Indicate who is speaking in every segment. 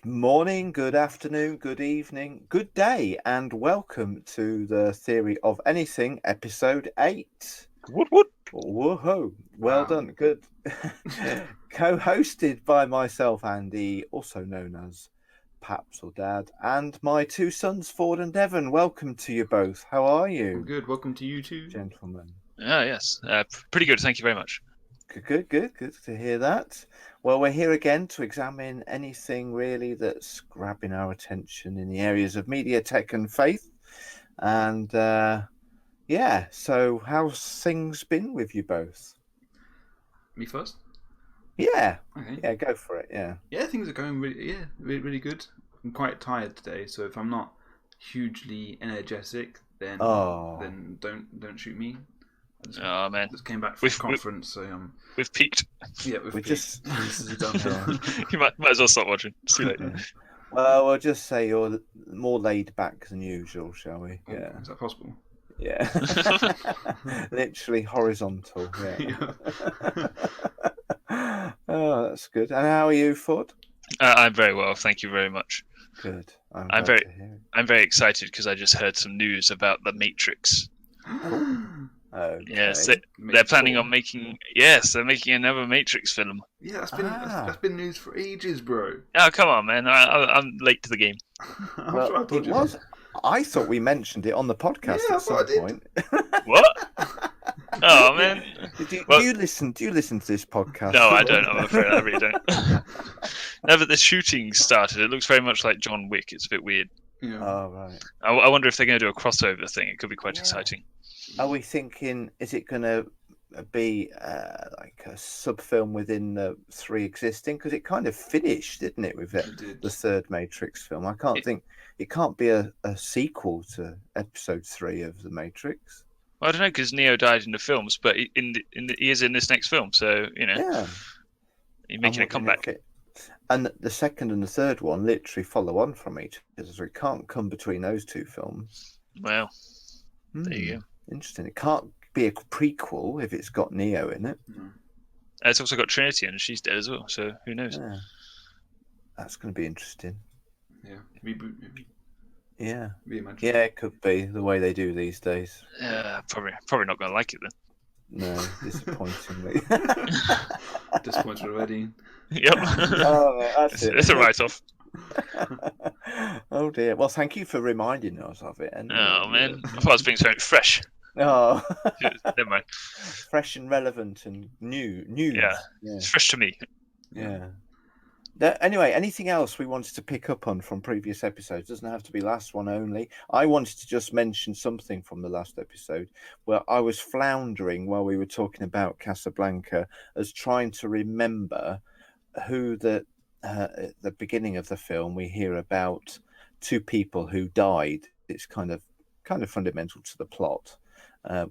Speaker 1: Good morning, good afternoon, good evening, good day, and welcome to the Theory of Anything, episode 8.
Speaker 2: What?
Speaker 1: Woohoo! Well
Speaker 3: Wow.
Speaker 1: done, good. Co-hosted by myself, Andy, also known as Paps or Dad, and my two sons, Ford and Devon. Welcome to you both. How are
Speaker 3: I'm
Speaker 1: you,
Speaker 3: good. Welcome to you too.
Speaker 1: gentlemen?
Speaker 2: Yes. Pretty good. Thank you very much.
Speaker 1: Good to hear that. Well, we're here again to examine anything really that's grabbing our attention in the areas of media, tech, and faith. And yeah, so how's things been with you both?
Speaker 3: Me first.
Speaker 1: Yeah,
Speaker 3: Okay.
Speaker 1: yeah, go for it. Yeah.
Speaker 3: Yeah, things are going really good. I'm quite tired today, so if I'm not hugely energetic, then
Speaker 1: Oh,
Speaker 3: don't shoot me.
Speaker 2: Oh man,
Speaker 3: Just came back from a conference, so
Speaker 2: we've peaked.
Speaker 3: yeah,
Speaker 1: we just
Speaker 3: this is a done.
Speaker 2: You might as well stop watching. See you later.
Speaker 1: yeah. Well, we'll just say you're more laid back than usual, shall we?
Speaker 3: Oh,
Speaker 1: Yeah.
Speaker 3: is that possible?
Speaker 1: Yeah. Literally horizontal. Yeah. Oh, that's good. And how are you, Ford?
Speaker 2: I'm very well, thank you very much.
Speaker 1: Good.
Speaker 2: I'm
Speaker 1: glad
Speaker 2: very-
Speaker 1: to hear it.
Speaker 2: I'm very excited because I just heard some news about the Matrix.
Speaker 1: Okay.
Speaker 2: Yes, they're planning on making. Yes, they're making another Matrix film.
Speaker 3: Yeah, that's been news for ages, bro.
Speaker 2: Oh come on, man! I'm late to the game.
Speaker 3: I'm
Speaker 1: Well,
Speaker 3: sure I told
Speaker 1: it
Speaker 3: you.
Speaker 1: was. I thought we mentioned it on the podcast
Speaker 3: Yeah, I
Speaker 1: at some
Speaker 3: thought I did.
Speaker 1: point.
Speaker 2: What? Oh man!
Speaker 1: Do
Speaker 2: Well-
Speaker 1: you listen? Do you listen to this podcast?
Speaker 2: No, I don't. I'm afraid I really don't. Now that the shooting started, it looks very much like John Wick. It's a bit weird.
Speaker 3: Yeah.
Speaker 1: Oh right.
Speaker 2: I wonder if they're going to do a crossover thing. It could be quite
Speaker 1: Yeah.
Speaker 2: exciting.
Speaker 1: Are we thinking? Is it going to be like a sub film within the three existing? Because it kind of finished, didn't it, with
Speaker 3: It did.
Speaker 1: the third Matrix film? I can't think. It can't be a sequel to Episode 3 of the Matrix.
Speaker 2: Well, I don't know because Neo died in the films, but he is in this next film, so
Speaker 1: Yeah.
Speaker 2: he's making a comeback.
Speaker 1: And the second and the third one literally follow on from each other, so it can't come between those two films.
Speaker 2: Well, there you go.
Speaker 1: Interesting. It can't be a prequel if it's got Neo in it.
Speaker 3: No.
Speaker 2: It's also got Trinity, and she's dead as well. So who knows?
Speaker 1: Yeah. That's going to be interesting.
Speaker 3: Yeah. Reboot maybe.
Speaker 1: Yeah.
Speaker 3: Reimagine.
Speaker 1: Yeah, it could be the way they do these days.
Speaker 2: Probably not going to like it then.
Speaker 1: No, disappointingly.
Speaker 3: Disappointed already.
Speaker 2: Yep.
Speaker 1: Oh, that's it.
Speaker 2: It's a write-off.
Speaker 1: Oh dear. Well, thank you for reminding us of it. Anyway.
Speaker 2: Oh man, I thought I was being something fresh.
Speaker 1: Oh,
Speaker 2: Never mind.
Speaker 1: fresh and relevant and new.
Speaker 2: Yeah. It's fresh to me.
Speaker 1: Yeah. Anyway, anything else we wanted to pick up on from previous episodes? Doesn't have to be last one only. I wanted to just mention something from the last episode where I was floundering while we were talking about Casablanca as trying to remember who at the beginning of the film we hear about two people who died. It's kind of fundamental to the plot.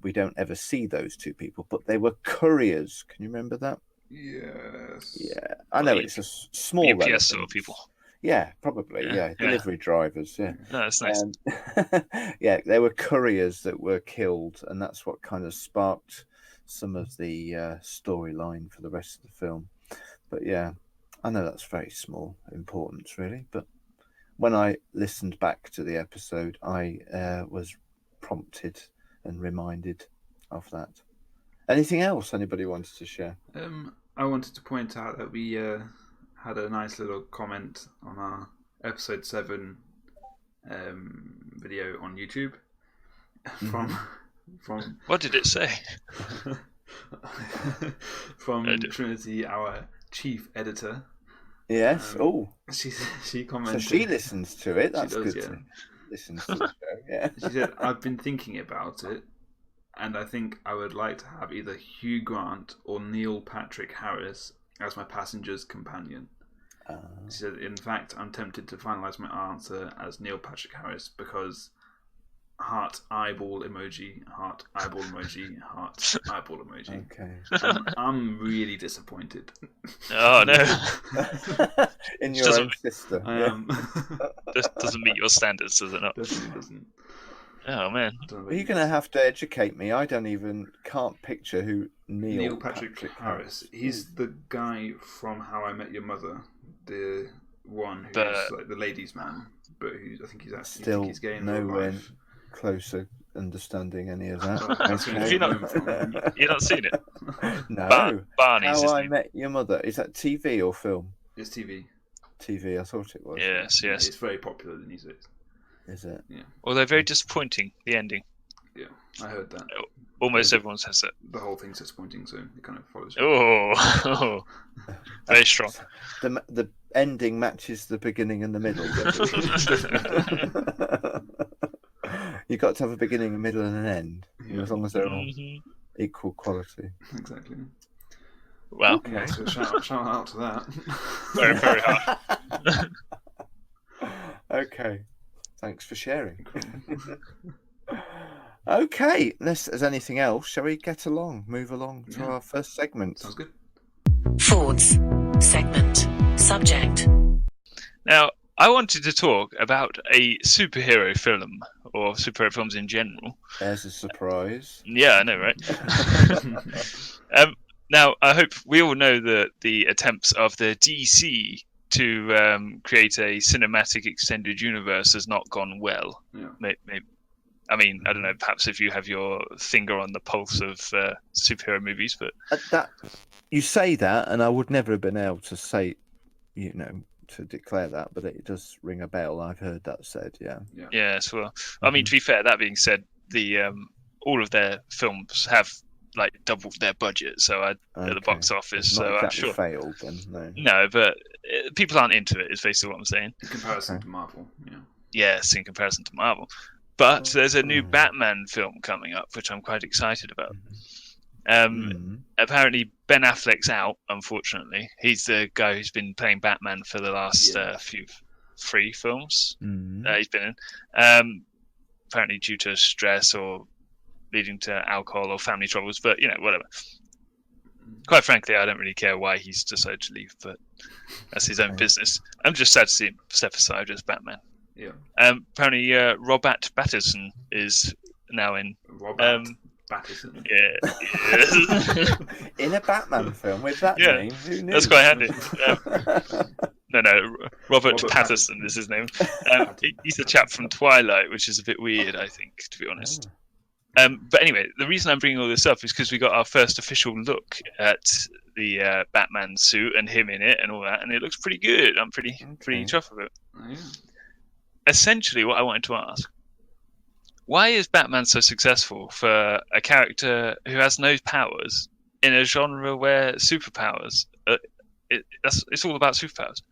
Speaker 1: We don't ever see those two people, but they were couriers. Can you remember that?
Speaker 3: Yes.
Speaker 1: Yeah, I know it's a small
Speaker 2: UPS
Speaker 1: relevance.
Speaker 2: sort of people.
Speaker 1: Yeah, probably. Yeah, delivery drivers. Yeah,
Speaker 2: No, that's nice.
Speaker 1: yeah, they were couriers that were killed, and that's what kind of sparked some of the storyline for the rest of the film. But yeah, I know that's very small importance, really. But when I listened back to the episode, I was prompted and reminded of that. Anything else anybody wanted to share?
Speaker 3: I wanted to point out that we had a nice little comment on our episode 7 video on YouTube from
Speaker 2: What did it say?
Speaker 3: from Trinity, our chief editor.
Speaker 1: Yes.
Speaker 3: She commented.
Speaker 1: So she listens to it. That's
Speaker 3: does,
Speaker 1: good.
Speaker 3: yeah.
Speaker 1: To listen to the show. Yeah.
Speaker 3: She said, "I've been thinking about it, and I think I would like to have either Hugh Grant or Neil Patrick Harris as my passenger's companion." She said, "In fact, I'm tempted to finalise my answer as Neil Patrick Harris because heart eyeball emoji, heart eyeball emoji, heart eyeball emoji."
Speaker 1: Okay.
Speaker 3: I'm really disappointed.
Speaker 2: Oh no,
Speaker 1: In
Speaker 2: Which
Speaker 1: your
Speaker 2: doesn't-
Speaker 1: own sister.
Speaker 3: I
Speaker 1: Yeah.
Speaker 3: am.
Speaker 2: this doesn't meet your standards, does it not?
Speaker 3: Definitely doesn't.
Speaker 2: Oh man,
Speaker 3: Don't know
Speaker 1: Well,
Speaker 3: about
Speaker 1: you're going to have to educate me. I can't picture who
Speaker 3: Neil Patrick Harris. He's
Speaker 1: is.
Speaker 3: the guy from How I Met Your Mother, the one who's
Speaker 2: But-
Speaker 3: like the ladies' man, but I think he's actually
Speaker 1: Still
Speaker 3: he's gay in real
Speaker 1: nowhere
Speaker 3: life.
Speaker 1: closer understanding any of that.
Speaker 3: Well, that's
Speaker 1: Okay.
Speaker 3: where
Speaker 2: Have you not-
Speaker 3: it's from.
Speaker 2: You've not seen it?
Speaker 1: No.
Speaker 2: Barney's
Speaker 1: How
Speaker 2: his
Speaker 1: I
Speaker 2: name.
Speaker 1: Met Your Mother. Is that TV or film?
Speaker 3: It's TV.
Speaker 1: TV, I thought it was.
Speaker 2: Yes,
Speaker 3: Yeah,
Speaker 2: yes.
Speaker 3: it's very popular in these days.
Speaker 1: Is it?
Speaker 2: Although very disappointing, the ending.
Speaker 3: Yeah, I heard that.
Speaker 2: Almost
Speaker 3: Yeah.
Speaker 2: everyone says that.
Speaker 3: The whole thing's disappointing, so it kind of follows.
Speaker 2: Oh, very strong.
Speaker 1: The ending matches the beginning and the middle. You've got to have a beginning, a middle, and an end.
Speaker 3: Yeah.
Speaker 1: As long as they're all
Speaker 2: Mhm.
Speaker 1: equal quality.
Speaker 3: Exactly.
Speaker 2: Well,
Speaker 1: Okay.
Speaker 3: Yeah, so shout out to that.
Speaker 2: very, very hard.
Speaker 1: Okay. Thanks for sharing. Okay. Unless there's anything else, shall we move along to
Speaker 3: Yeah.
Speaker 1: our first segment?
Speaker 3: Sounds good.
Speaker 4: Fords. Segment. Subject.
Speaker 2: Now, I wanted to talk about a superhero film, or superhero films in general.
Speaker 1: There's a surprise.
Speaker 2: Yeah, I know, right? Now, I hope we all know that the attempts of the DC to create a cinematic extended universe has not gone well.
Speaker 3: Yeah.
Speaker 2: I mean, I don't know, perhaps if you have your finger on the pulse of superhero movies, but
Speaker 1: That you say that, and I would never have been able to say, to declare that, but it does ring a bell. I've heard that said. Yeah.
Speaker 2: yes, well, I mean, to be fair, that being said, the all of their films have like doubled their budget, so at the
Speaker 1: Okay.
Speaker 2: box office.
Speaker 1: It's not
Speaker 2: So I'm
Speaker 1: exactly
Speaker 2: sure.
Speaker 1: failed then. No.
Speaker 2: No, but people aren't into it. Is basically what I'm saying.
Speaker 3: In comparison
Speaker 1: Okay.
Speaker 3: to Marvel, yeah.
Speaker 2: Yes, in comparison to Marvel. But there's a new
Speaker 1: Mm.
Speaker 2: Batman film coming up, which I'm quite excited about.
Speaker 1: Mm.
Speaker 2: Apparently, Ben Affleck's out. Unfortunately, he's the guy who's been playing Batman for the last
Speaker 3: Yeah.
Speaker 2: three films
Speaker 1: Mm.
Speaker 2: he's been in. Apparently, due to stress or leading to alcohol or family troubles, but whatever. Quite frankly, I don't really care why he's decided to leave, but that's his own
Speaker 1: Okay.
Speaker 2: business. I'm just sad to see him step aside as Batman.
Speaker 3: Yeah.
Speaker 2: Apparently, Robert Pattinson is now in.
Speaker 3: Robert Pattinson.
Speaker 2: Yeah,
Speaker 1: In a Batman film with that
Speaker 2: Yeah,
Speaker 1: name, who knew?
Speaker 2: that's quite handy. No, Robert
Speaker 3: Robert
Speaker 2: Pattinson is his name. He's the chap from Twilight, which is a bit weird, I think, to be honest. But anyway, the reason I'm bringing all this up is because we got our first official look at the Batman suit and him in it and all that, and it looks pretty good. I'm pretty chuffed with it.
Speaker 3: Oh, yeah.
Speaker 2: Essentially, what I wanted to ask: why is Batman so successful for a character who has no powers in a genre where superpowers? It's all about superpowers.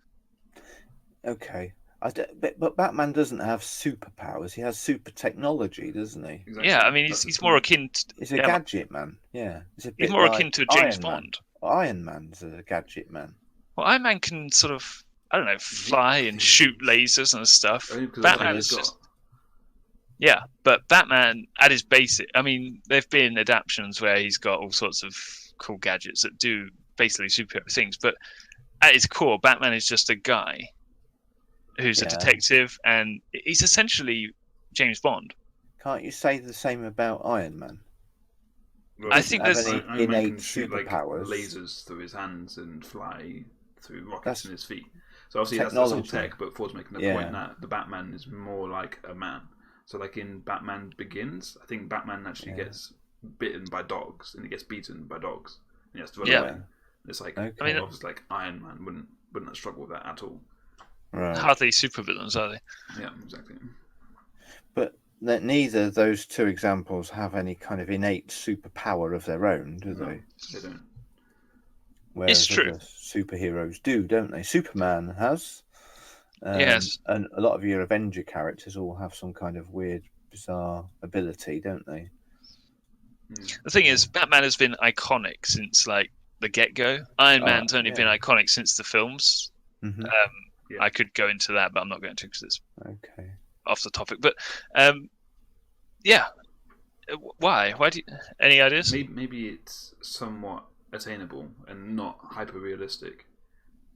Speaker 1: Okay. But Batman doesn't have superpowers. He has super technology, doesn't he?
Speaker 3: Exactly.
Speaker 2: Yeah, I mean,
Speaker 3: That's
Speaker 2: he's
Speaker 3: the
Speaker 2: more
Speaker 3: point.
Speaker 2: akin.
Speaker 1: He's a
Speaker 2: Yeah,
Speaker 1: gadget man. Yeah. He's a
Speaker 2: He's
Speaker 1: bit
Speaker 2: more
Speaker 1: like
Speaker 2: akin to James
Speaker 1: Iron Man.
Speaker 2: Bond.
Speaker 1: Iron Man's a gadget man.
Speaker 2: Well, Iron Man can sort of, I don't know, fly and shoot lasers and stuff.
Speaker 3: Only because that's all
Speaker 2: Batman's
Speaker 3: he's got.
Speaker 2: just. Yeah, but Batman, at his basic, I mean, there've been adaptions where he's got all sorts of cool gadgets that do basically superhero things, but at his core, Batman is just a guy who's a
Speaker 1: Yeah.
Speaker 2: detective, and he's essentially James Bond.
Speaker 1: Can't you say the same about Iron Man?
Speaker 3: Well,
Speaker 2: I think there's-
Speaker 3: Iron Man
Speaker 1: innate
Speaker 3: can shoot like
Speaker 1: superpowers.
Speaker 3: lasers through his hands and fly through rockets
Speaker 1: That's
Speaker 3: in his feet. So obviously that's all
Speaker 1: technology.
Speaker 3: tech, but Ford's making the
Speaker 1: Yeah.
Speaker 3: point that the Batman is more like a man. So like in Batman Begins, I think Batman actually
Speaker 1: Yeah.
Speaker 3: gets bitten by dogs and he gets beaten by dogs. And he has to run
Speaker 2: Yeah.
Speaker 3: away. It's like
Speaker 1: Okay.
Speaker 2: I mean,
Speaker 3: obviously like Iron Man wouldn't struggle with that at all.
Speaker 1: Right.
Speaker 2: Hardly supervillains, are they?
Speaker 3: Yeah, exactly.
Speaker 1: But neither of those two examples have any kind of innate superpower of their own, do
Speaker 3: No,
Speaker 1: they?
Speaker 3: they don't.
Speaker 1: Whereas
Speaker 2: true.
Speaker 1: other superheroes do, don't they? Superman has.
Speaker 2: Yes.
Speaker 1: And a lot of your Avenger characters all have some kind of weird, bizarre ability, don't they?
Speaker 2: The thing is, Batman has been iconic since like the get-go. Iron
Speaker 1: Oh,
Speaker 2: Man's only been
Speaker 1: yeah.
Speaker 2: iconic since the films.
Speaker 1: Mm-hmm.
Speaker 3: Yeah.
Speaker 2: I could go into that, but I'm not going to because it's
Speaker 1: Okay.
Speaker 2: off the topic. But yeah, why? Why do you... Any ideas?
Speaker 3: Maybe it's somewhat attainable and not hyper realistic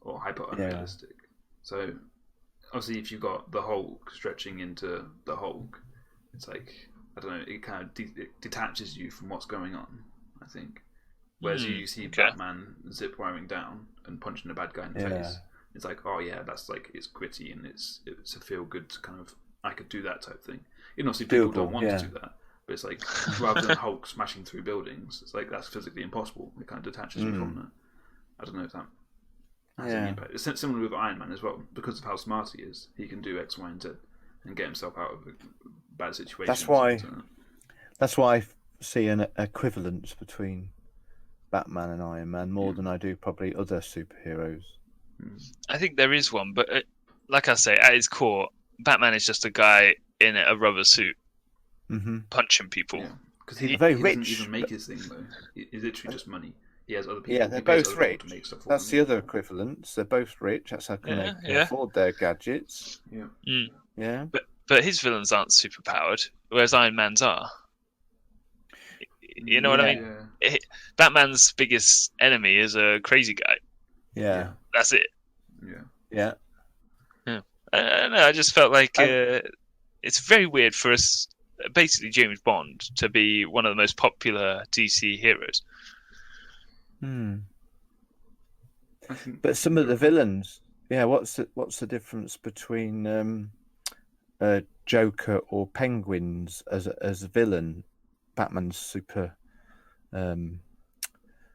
Speaker 3: or hyper unrealistic. So obviously, if you've got the Hulk stretching into the Hulk, it's like I don't know. It kind of it detaches you from what's going on. I think. Whereas you see
Speaker 2: okay.
Speaker 3: Batman zip wiring down and punching a bad guy in the
Speaker 1: Yeah.
Speaker 3: face, It's like, oh yeah, that's like it's gritty and it's a feel good kind of I could do that type thing. And obviously people
Speaker 1: Doable,
Speaker 3: don't want
Speaker 1: yeah.
Speaker 3: to do that, but it's like rather than Hulk smashing through buildings, it's like that's physically impossible. It kind of detaches me from that. I don't know if that has any impact. It's similar with Iron Man as well, because of how smart he is. He can do X, Y, and Z and get himself out of a bad situation.
Speaker 1: That's why I see an equivalence between Batman and Iron Man more than I do probably other superheroes.
Speaker 2: I think there is one, but like I say, at his core, Batman is just a guy in a rubber suit punching people.
Speaker 3: Because
Speaker 1: He's
Speaker 3: he
Speaker 1: very
Speaker 3: doesn't
Speaker 1: rich,
Speaker 3: even make his thing though. It's literally just money. He has other people.
Speaker 1: Yeah, they're
Speaker 3: he pays
Speaker 1: both
Speaker 3: other people
Speaker 1: rich.
Speaker 3: to make stuff for
Speaker 1: That's
Speaker 3: him.
Speaker 1: the other equivalence. They're both rich. That's how come they can afford their gadgets.
Speaker 3: Yeah.
Speaker 1: Yeah.
Speaker 2: But his villains aren't super powered, whereas Iron Man's are. You know what I mean?
Speaker 3: Yeah.
Speaker 2: Batman's biggest enemy is a crazy guy.
Speaker 1: Yeah.
Speaker 2: That's it.
Speaker 1: Yeah.
Speaker 2: I don't know, I just felt like it's very weird for us, basically James Bond, to be one of the most popular DC heroes.
Speaker 1: But some of the villains, what's the difference between Joker or Penguins as a villain? Batman's super,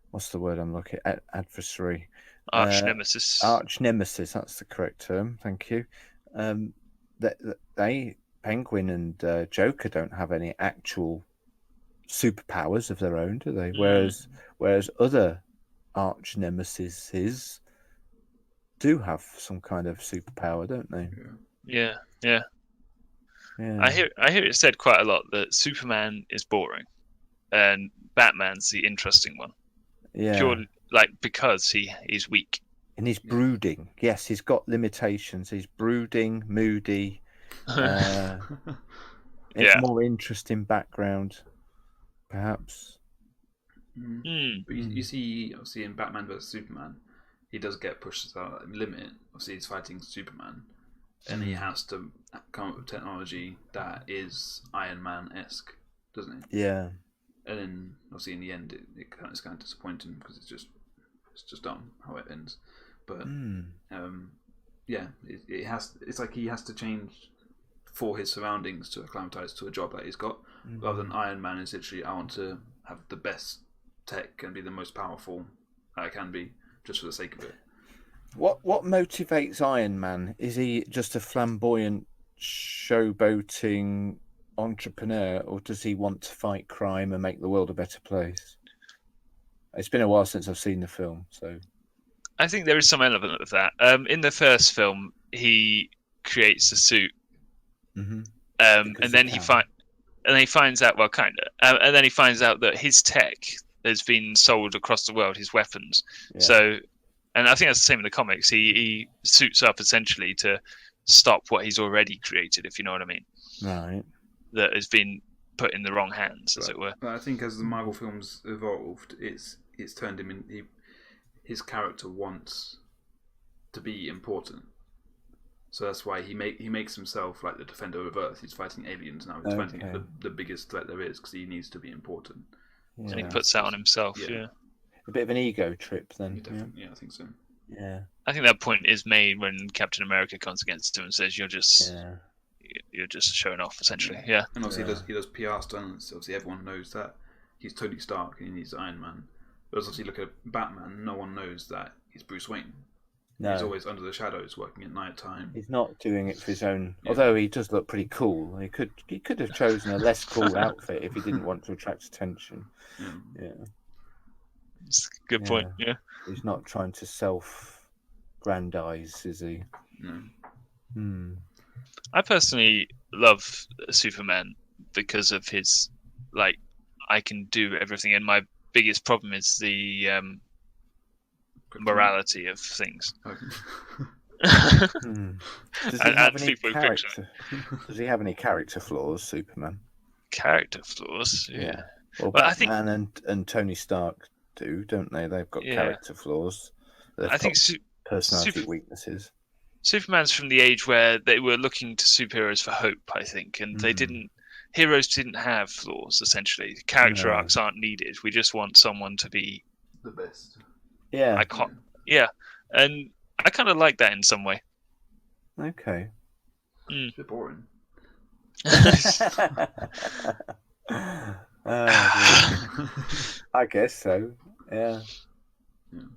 Speaker 1: what's the word I'm looking at? Adversary.
Speaker 2: Arch nemesis.
Speaker 1: Arch nemesis, that's the correct term. Thank you. They Penguin and Joker don't have any actual superpowers of their own, do they? Whereas other arch nemesis do have some kind of superpower, don't they?
Speaker 2: Yeah. I hear it said quite a lot that Superman is boring, and Batman's the interesting one.
Speaker 1: Yeah.
Speaker 2: Purely because he's weak.
Speaker 1: And he's brooding. Yes, he's got limitations. He's brooding, moody. More interesting background, perhaps.
Speaker 3: But you see, obviously, in Batman vs Superman, he does get pushed to that limit. Obviously, he's fighting Superman, and he has to come up with technology that is Iron Man-esque, doesn't he?
Speaker 1: Yeah. And
Speaker 3: then, obviously, in the end, it's kind of disappointing because it's just dumb how it ends. But it's like he has to change for his surroundings to acclimatize to a job that he's got, rather than Iron Man is literally, I want to have the best tech and be the most powerful I can be, just for the sake of it.
Speaker 1: What motivates Iron Man? Is he just a flamboyant, showboating entrepreneur, or does he want to fight crime and make the world a better place? It's been a while since I've seen the film, so
Speaker 2: I think there is some element of that. In the first film, he creates a suit, and then he finds out, well, kind of, and then he finds out that his tech has been sold across the world, his weapons. Yeah. So, and I think that's the same in the comics. He suits up essentially to stop what he's already created, if you know what I mean.
Speaker 1: Right.
Speaker 2: That has been put in the wrong hands, as it were.
Speaker 3: But I think as the Marvel films evolved, it's turned him in. His character wants to be important, so that's why he makes himself like the defender of Earth. He's fighting aliens now. He's fighting the biggest threat there is because he needs to be important.
Speaker 2: Yeah. And he puts that on himself. Yeah.
Speaker 1: A bit of an ego trip, then.
Speaker 3: Yeah, I think so.
Speaker 1: Yeah.
Speaker 2: I think that point is made when Captain America comes against him and says, "You're just showing off," essentially. Yeah.
Speaker 3: And obviously he does PR stunts. Obviously, everyone knows that he's Tony Stark and he's Iron Man. But obviously, look at Batman. No one knows that he's Bruce Wayne. No. He's always under the shadows, working at night time.
Speaker 1: He's not doing it for his own. Yeah. Although he does look pretty cool. He could have chosen a less cool outfit if he didn't want to attract attention. Yeah.
Speaker 2: That's a good point. Yeah.
Speaker 1: He's not trying to self-grandize, is he?
Speaker 3: No.
Speaker 2: I personally love Superman because of his I can do everything, and my biggest problem is the morality of things.
Speaker 1: Does he have any character? Does he have any character flaws, Superman?
Speaker 2: Character flaws? Yeah.
Speaker 1: Well, Batman and Tony Stark do, don't they? They've got character flaws. I think personality weaknesses.
Speaker 2: Superman's from the age where they were looking to superheroes for hope, I think, and heroes didn't have flaws, essentially. Character arcs aren't needed. We just want someone to be
Speaker 3: the best.
Speaker 1: Yeah.
Speaker 2: Yeah. And I kind of like that in some way.
Speaker 1: Okay.
Speaker 3: It's a bit boring.
Speaker 1: Oh, I guess so. Yeah.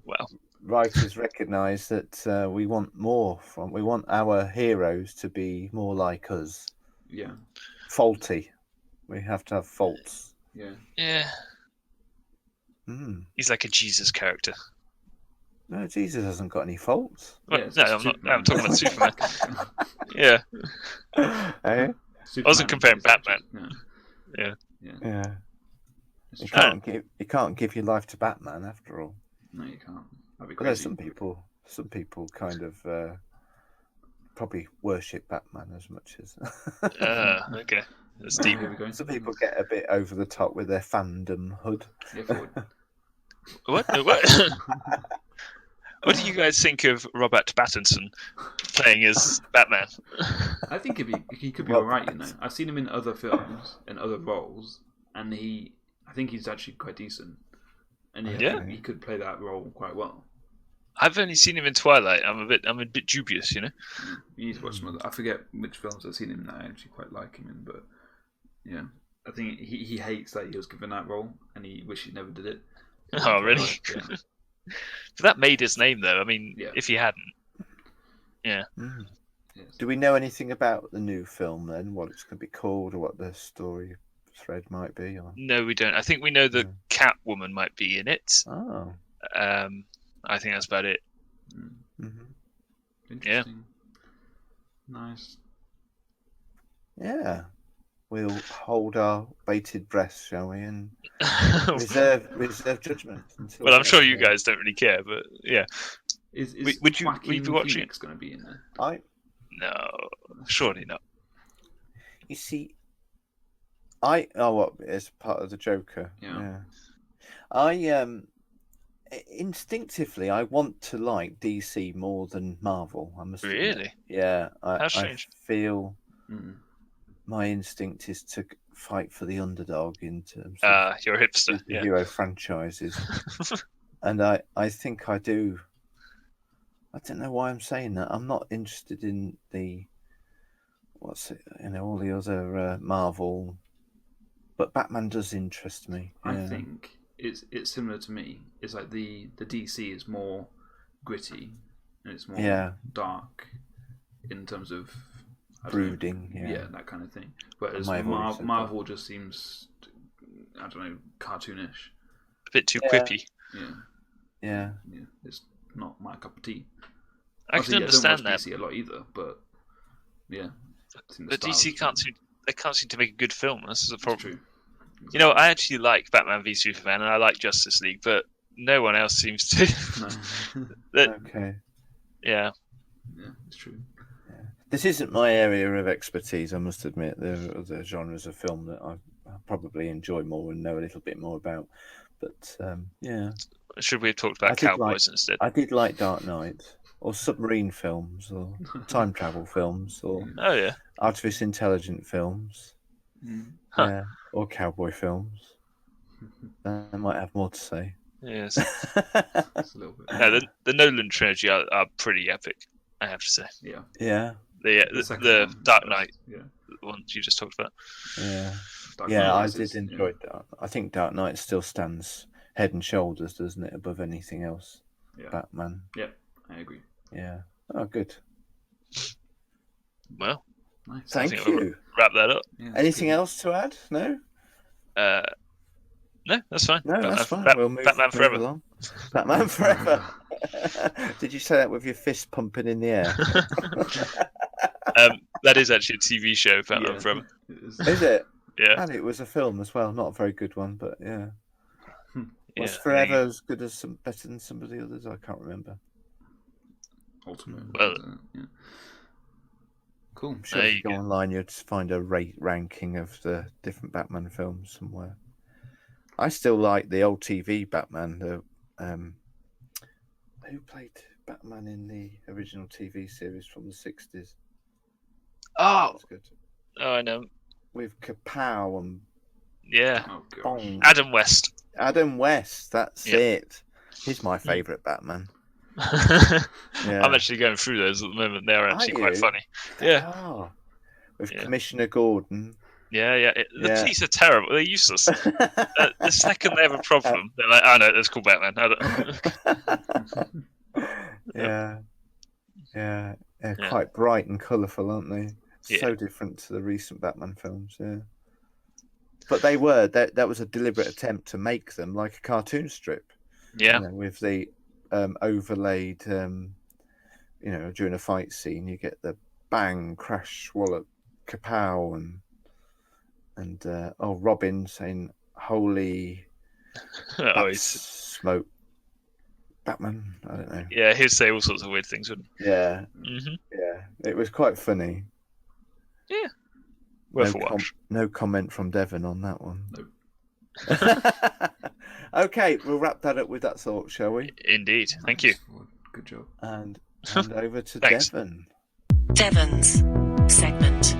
Speaker 2: Well,
Speaker 1: Writers recognise that we want more from. We want our heroes to be more like us.
Speaker 3: Yeah.
Speaker 1: Faulty. We have to have faults.
Speaker 3: Yeah.
Speaker 2: yeah, he's like a Jesus character.
Speaker 1: No, Jesus hasn't got any faults.
Speaker 2: Well,
Speaker 3: Yeah, it's
Speaker 2: no,
Speaker 3: like
Speaker 2: I'm not.
Speaker 3: Superman.
Speaker 2: I'm talking about Superman. Yeah,
Speaker 1: Eh?
Speaker 3: Superman
Speaker 2: wasn't comparing
Speaker 3: is like
Speaker 2: Batman.
Speaker 3: Yeah.
Speaker 1: Yeah.
Speaker 3: It's
Speaker 1: You
Speaker 3: true.
Speaker 1: can't give your life to Batman after all.
Speaker 3: No, you can't. That'd be
Speaker 1: Although
Speaker 3: crazy.
Speaker 1: some people kind of probably worship Batman as much as
Speaker 2: Okay, that's deep.
Speaker 3: Here we go.
Speaker 1: some people get a bit over the top with their fandom hood.
Speaker 3: Yeah, forward.
Speaker 2: What? What do you guys think of Robert Pattinson playing as Batman?
Speaker 3: I think he could be
Speaker 1: Well,
Speaker 3: alright, you know. I've seen him in other films and other roles, and I think he's actually quite decent. And he could play that role quite well.
Speaker 2: I've only seen him in Twilight. I'm a bit dubious, you know.
Speaker 3: You need to watch some other. I forget which films I've seen him that I actually quite like him in, but yeah, I think he hates that he was given that role, and he wished he never did it.
Speaker 2: Oh, really?
Speaker 3: Yeah.
Speaker 2: But that made his name, though. I mean,
Speaker 3: Yeah.
Speaker 2: if he hadn't, yeah.
Speaker 3: Yes.
Speaker 1: Do we know anything about the new film then? What it's going to be called, or what the story thread might be? Or...
Speaker 2: No, we don't. I think we know the Catwoman might be in it.
Speaker 1: Oh.
Speaker 2: I think that's about it.
Speaker 1: Mm-hmm.
Speaker 3: Interesting. Nice.
Speaker 1: Yeah. We'll hold our bated breath, shall we, and reserve judgment. Until
Speaker 2: Well, I'm sure you guys don't really care, but yeah. Would you be watching?
Speaker 3: Phoenix going to be in there?
Speaker 2: No, surely not.
Speaker 1: You see, as part of the Joker.
Speaker 3: Yeah.
Speaker 1: Instinctively, I want to like DC more than Marvel. I must admit.
Speaker 2: Really?
Speaker 1: Yeah.
Speaker 2: How strange.
Speaker 1: I feel
Speaker 3: Mm.
Speaker 1: my instinct is to fight for the underdog in terms of
Speaker 2: You're a hipster. Yeah.
Speaker 1: superhero franchises, and I think I do. I don't know why I'm saying that. I'm not interested in all the other Marvel, but Batman does interest me.
Speaker 3: I
Speaker 1: Yeah.
Speaker 3: think it's similar to me. It's like the DC is more gritty and it's more dark in terms of
Speaker 1: brooding.
Speaker 3: Yeah, that kind of thing. Whereas Marvel just seems, I don't know, cartoonish.
Speaker 2: A bit too quippy.
Speaker 1: Yeah.
Speaker 3: It's not my cup of tea.
Speaker 2: I can understand
Speaker 3: I don't
Speaker 2: that.
Speaker 3: watch DC a lot either, but yeah.
Speaker 2: But DC can't seem to make a good film. This is a problem.
Speaker 3: True.
Speaker 2: You know, I actually like Batman v Superman and I like Justice League, but no one else seems to.
Speaker 1: Okay.
Speaker 2: Yeah.
Speaker 3: Yeah, it's true.
Speaker 1: This isn't my area of expertise, I must admit. There are other genres of film that I probably enjoy more and know a little bit more about. But yeah.
Speaker 2: Should we have talked about cowboys instead?
Speaker 1: I did like Dark Knight, or submarine films, or time travel films, or artificial intelligent films, or cowboy films. I might have more to say.
Speaker 2: Yes.
Speaker 3: It's a little bit.
Speaker 2: No, the Nolan trilogy are pretty epic, I have to say.
Speaker 3: Yeah.
Speaker 1: Yeah.
Speaker 2: The Dark Knight, the ones you just talked about.
Speaker 1: Yeah.
Speaker 3: Dark
Speaker 1: Yeah,
Speaker 3: Knight
Speaker 1: I
Speaker 3: Rises,
Speaker 1: did enjoy that. I think Dark Knight still stands head and shoulders, doesn't it, above anything else?
Speaker 3: Yeah.
Speaker 1: Batman.
Speaker 3: Yeah, I agree.
Speaker 1: Yeah. Oh, good.
Speaker 2: Well,
Speaker 3: Nice.
Speaker 1: Thank
Speaker 2: think we'll
Speaker 1: you.
Speaker 2: wrap that up.
Speaker 3: Yeah,
Speaker 1: Anything else to add? No?
Speaker 2: No, that's fine.
Speaker 1: No, that's fine. We'll move,
Speaker 2: Batman forever.
Speaker 1: along. Batman forever. Did you say that with your fist pumping in the air?
Speaker 2: That is actually a TV show, Batman Forever.
Speaker 1: Is it?
Speaker 2: Yeah.
Speaker 1: And it was a film as well. Not a very good one, but yeah. Was
Speaker 2: Yeah,
Speaker 1: Forever as good as better than some of the others? I can't remember.
Speaker 3: Ultimate.
Speaker 2: Well,
Speaker 3: yeah. Cool.
Speaker 1: I'm sure if you go online, you'd find a ranking of the different Batman films somewhere. I still like the old TV Batman. Who played Batman in the original TV series from the 60s?
Speaker 2: Oh,
Speaker 1: That's good.
Speaker 2: Oh, I know.
Speaker 1: With Kapow and
Speaker 3: Oh, gosh.
Speaker 1: Bong.
Speaker 2: Adam West.
Speaker 1: Adam West, that's
Speaker 2: Yep.
Speaker 1: it. He's my favourite Batman. Yeah.
Speaker 2: I'm actually going through those at the moment. They're actually quite
Speaker 1: you?
Speaker 2: funny.
Speaker 1: They
Speaker 2: Yeah.
Speaker 1: are. With
Speaker 2: Yeah.
Speaker 1: Commissioner Gordon.
Speaker 2: Yeah. The
Speaker 1: Yeah.
Speaker 2: police are terrible. They're useless. The second they have a problem, they're like, "Oh no, let's call Batman."
Speaker 1: Yeah. They're
Speaker 2: Yeah.
Speaker 1: quite bright and colourful, aren't they?
Speaker 2: Yeah.
Speaker 1: So different to the recent Batman films, yeah. But they were. That was a deliberate attempt to make them like a cartoon strip.
Speaker 2: Yeah.
Speaker 1: You know, with the overlaid, during a fight scene, you get the bang, crash, wallop, kapow, and Robin saying, "Holy smoke, Batman." I don't know.
Speaker 2: Yeah, he'd say all sorts of weird things, wouldn't he?
Speaker 1: Yeah.
Speaker 2: Mm-hmm.
Speaker 1: Yeah. It was quite funny.
Speaker 2: Yeah. Worth a watch.
Speaker 1: No comment from Devon on that one.
Speaker 3: Nope.
Speaker 1: Okay, we'll wrap that up with that thought, shall we?
Speaker 2: Indeed. Thank you.
Speaker 3: Good job.
Speaker 1: And hand over to
Speaker 2: Thanks.
Speaker 1: Devon.
Speaker 4: Devon's segment.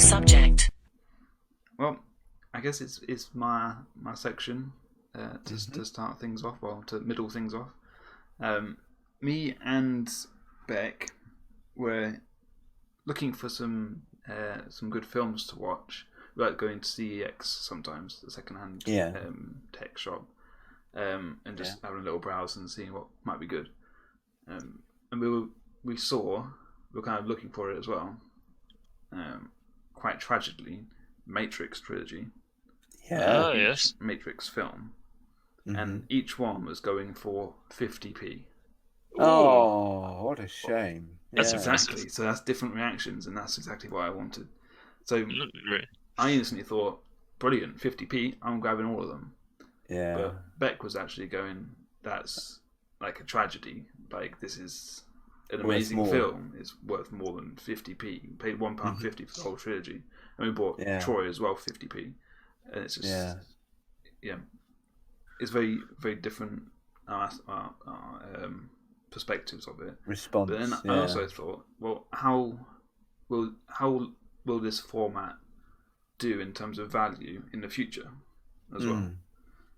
Speaker 4: Subject.
Speaker 3: Well, I guess it's my section to start things off, or to middle things off. Me and Beck were looking for some good films to watch. We like going to CEX sometimes, the second-hand tech shop, and just having a little browse and seeing what might be good. And we were kind of looking for it as well. Quite tragically, Matrix trilogy.
Speaker 1: Yeah.
Speaker 2: Oh, yes.
Speaker 3: Matrix film. And each one was going for 50p.
Speaker 1: Oh, what a shame.
Speaker 2: That's
Speaker 1: Yeah.
Speaker 3: Exactly. So that's different reactions, and that's exactly what I wanted. So
Speaker 2: Right.
Speaker 3: I instantly thought, brilliant, 50p, I'm grabbing all of them.
Speaker 1: Yeah.
Speaker 3: But Beck was actually going, that's like a tragedy. Like, this is an amazing film. It's worth more than 50p. We paid £1.50 for the whole trilogy. And we bought Troy as well, 50p. And it's just, it's very, very different perspectives of it.
Speaker 1: Response.
Speaker 3: But then I also thought, well, how will this format do in terms of value in the future as well?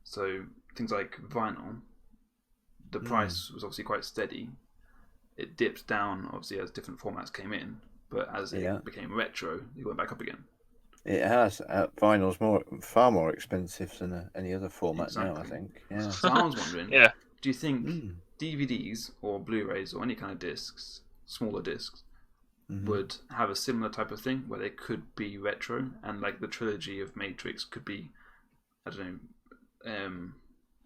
Speaker 3: So things like vinyl, the price was obviously quite steady. It dipped down obviously as different formats came in, but as it became retro, it went back up again.
Speaker 1: It has. Vinyl's far more expensive than any other format now, I think. Yeah.
Speaker 3: So I was wondering, do you think DVDs or Blu-rays or any kind of discs, smaller discs, would have a similar type of thing where they could be retro, and like the trilogy of Matrix could be, I don't know,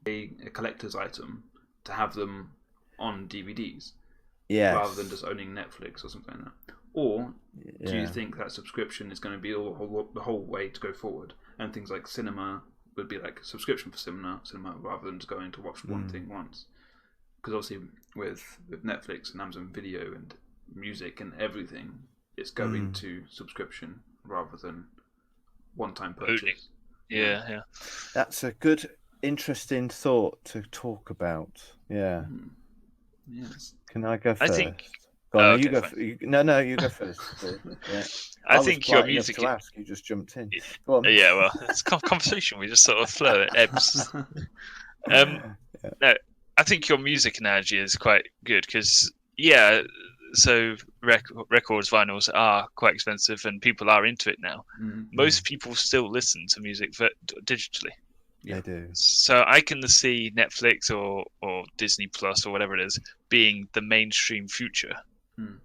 Speaker 3: a collector's item to have them on DVDs, rather than just owning Netflix or something like that? Or do you think that subscription is going to be the whole way to go forward, and things like cinema would be like a subscription for cinema rather than just going to watch one thing once? Because obviously with Netflix and Amazon Video and music and everything, it's going to subscription rather than one-time purchase.
Speaker 2: Yeah.
Speaker 1: That's a good, interesting thought to talk about. Yeah.
Speaker 3: Yes.
Speaker 1: Can I go first?
Speaker 2: I think.
Speaker 1: Go on,
Speaker 2: okay,
Speaker 1: you go. No, you go first. Yeah.
Speaker 2: I think your music.
Speaker 1: To ask, you just jumped in. Go on.
Speaker 2: Yeah, well, it's a conversation. We just sort of flow. It ebbs. No, I think your music analogy is quite good because so records, vinyls are quite expensive, and people are into it now. Most people still listen to music digitally.
Speaker 1: They do.
Speaker 2: So I can see Netflix or Disney Plus or whatever it is being the mainstream future.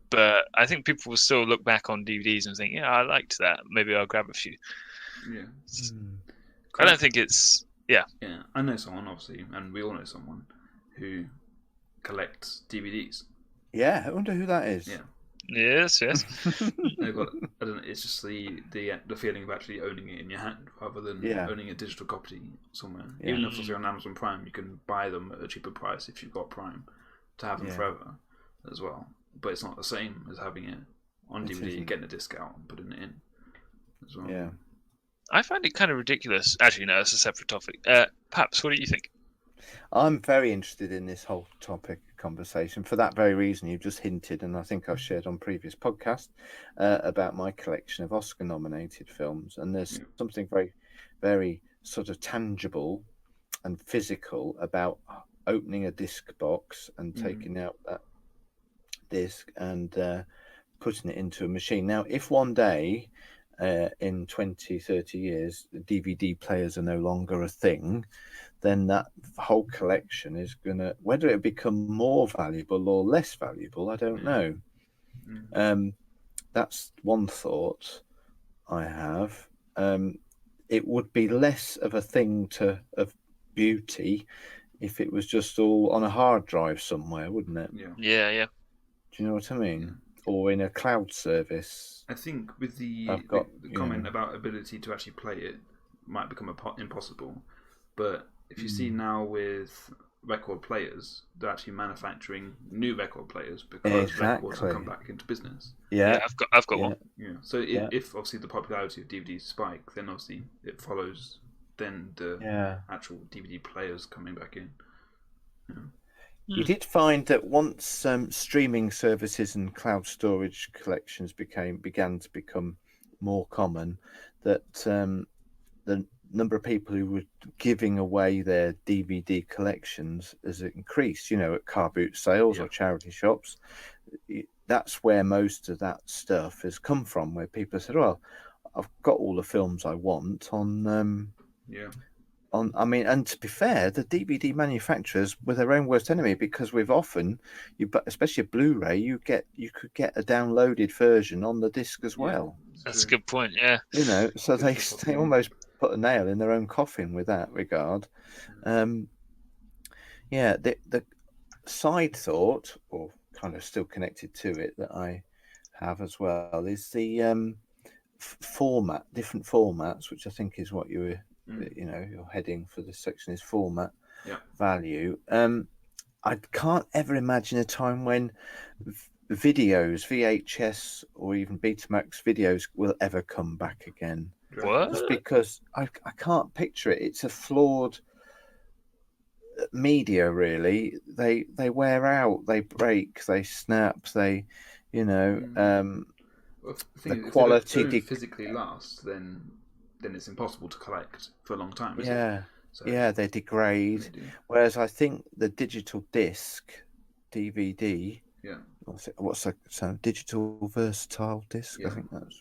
Speaker 2: But I think people will still look back on DVDs and think, I liked that. Maybe I'll grab a few.
Speaker 3: Yeah.
Speaker 2: I don't think it's... Yeah.
Speaker 3: Yeah, I know someone, obviously, and we all know someone who collects DVDs.
Speaker 1: Yeah, I wonder who that is.
Speaker 3: Yeah.
Speaker 2: Yes.
Speaker 3: They've got, I don't know, it's just the feeling of actually owning it in your hand rather than owning a digital copy somewhere. Yeah. Even if it's on Amazon Prime, you can buy them at a cheaper price if you've got Prime to have them forever as well. But it's not the same as having it on DVD and getting a disc out and putting it in as well.
Speaker 1: Yeah.
Speaker 2: I find it kind of ridiculous. Actually, no, it's a separate topic. Paps, what do you think?
Speaker 1: I'm very interested in this whole topic conversation for that very reason you just hinted, and I think I've shared on previous podcasts about my collection of Oscar-nominated films. And there's something very, very sort of tangible and physical about opening a disc box and taking out that disc and putting it into a machine. Now, if one day in 20, 30 years, DVD players are no longer a thing, then that whole collection is going to, whether it become more valuable or less valuable, I don't know. That's one thought I have. It would be less of a thing of beauty if it was just all on a hard drive somewhere, wouldn't it?
Speaker 2: Yeah.
Speaker 1: Do you know what I mean? Or in a cloud service.
Speaker 3: I think with the comment about ability to actually play it might become impossible. But if you see now with record players, they're actually manufacturing new record players because records have come back into business.
Speaker 2: Yeah, I've got one.
Speaker 3: Yeah. So if obviously the popularity of DVDs spike, then obviously it follows then the actual DVD players coming back in.
Speaker 1: You did find that once streaming services and cloud storage collections began to become more common, that the number of people who were giving away their DVD collections has increased. At car boot sales or charity shops, that's where most of that stuff has come from. Where people said, "Well, I've got all the films I want on." And to be fair, the DVD manufacturers were their own worst enemy, because we've often, especially a Blu-ray, you could get a downloaded version on the disc as well.
Speaker 2: That's a good point. Yeah.
Speaker 1: So they almost put a nail in their own coffin with that regard. The side thought, or kind of still connected to it, that I have as well is the different formats, which I think is what you were. Your heading for this section is format value. I can't ever imagine a time when videos, VHS or even Betamax videos, will ever come back again.
Speaker 2: What?
Speaker 1: Just because I can't picture it. It's a flawed media, really. They wear out, they break, they snap, the quality
Speaker 3: if they don't physically last, then it's impossible to collect for a long time.
Speaker 1: They degrade. Whereas I think the digital disc, DVD, what's that sound? Digital versatile disc. I think that's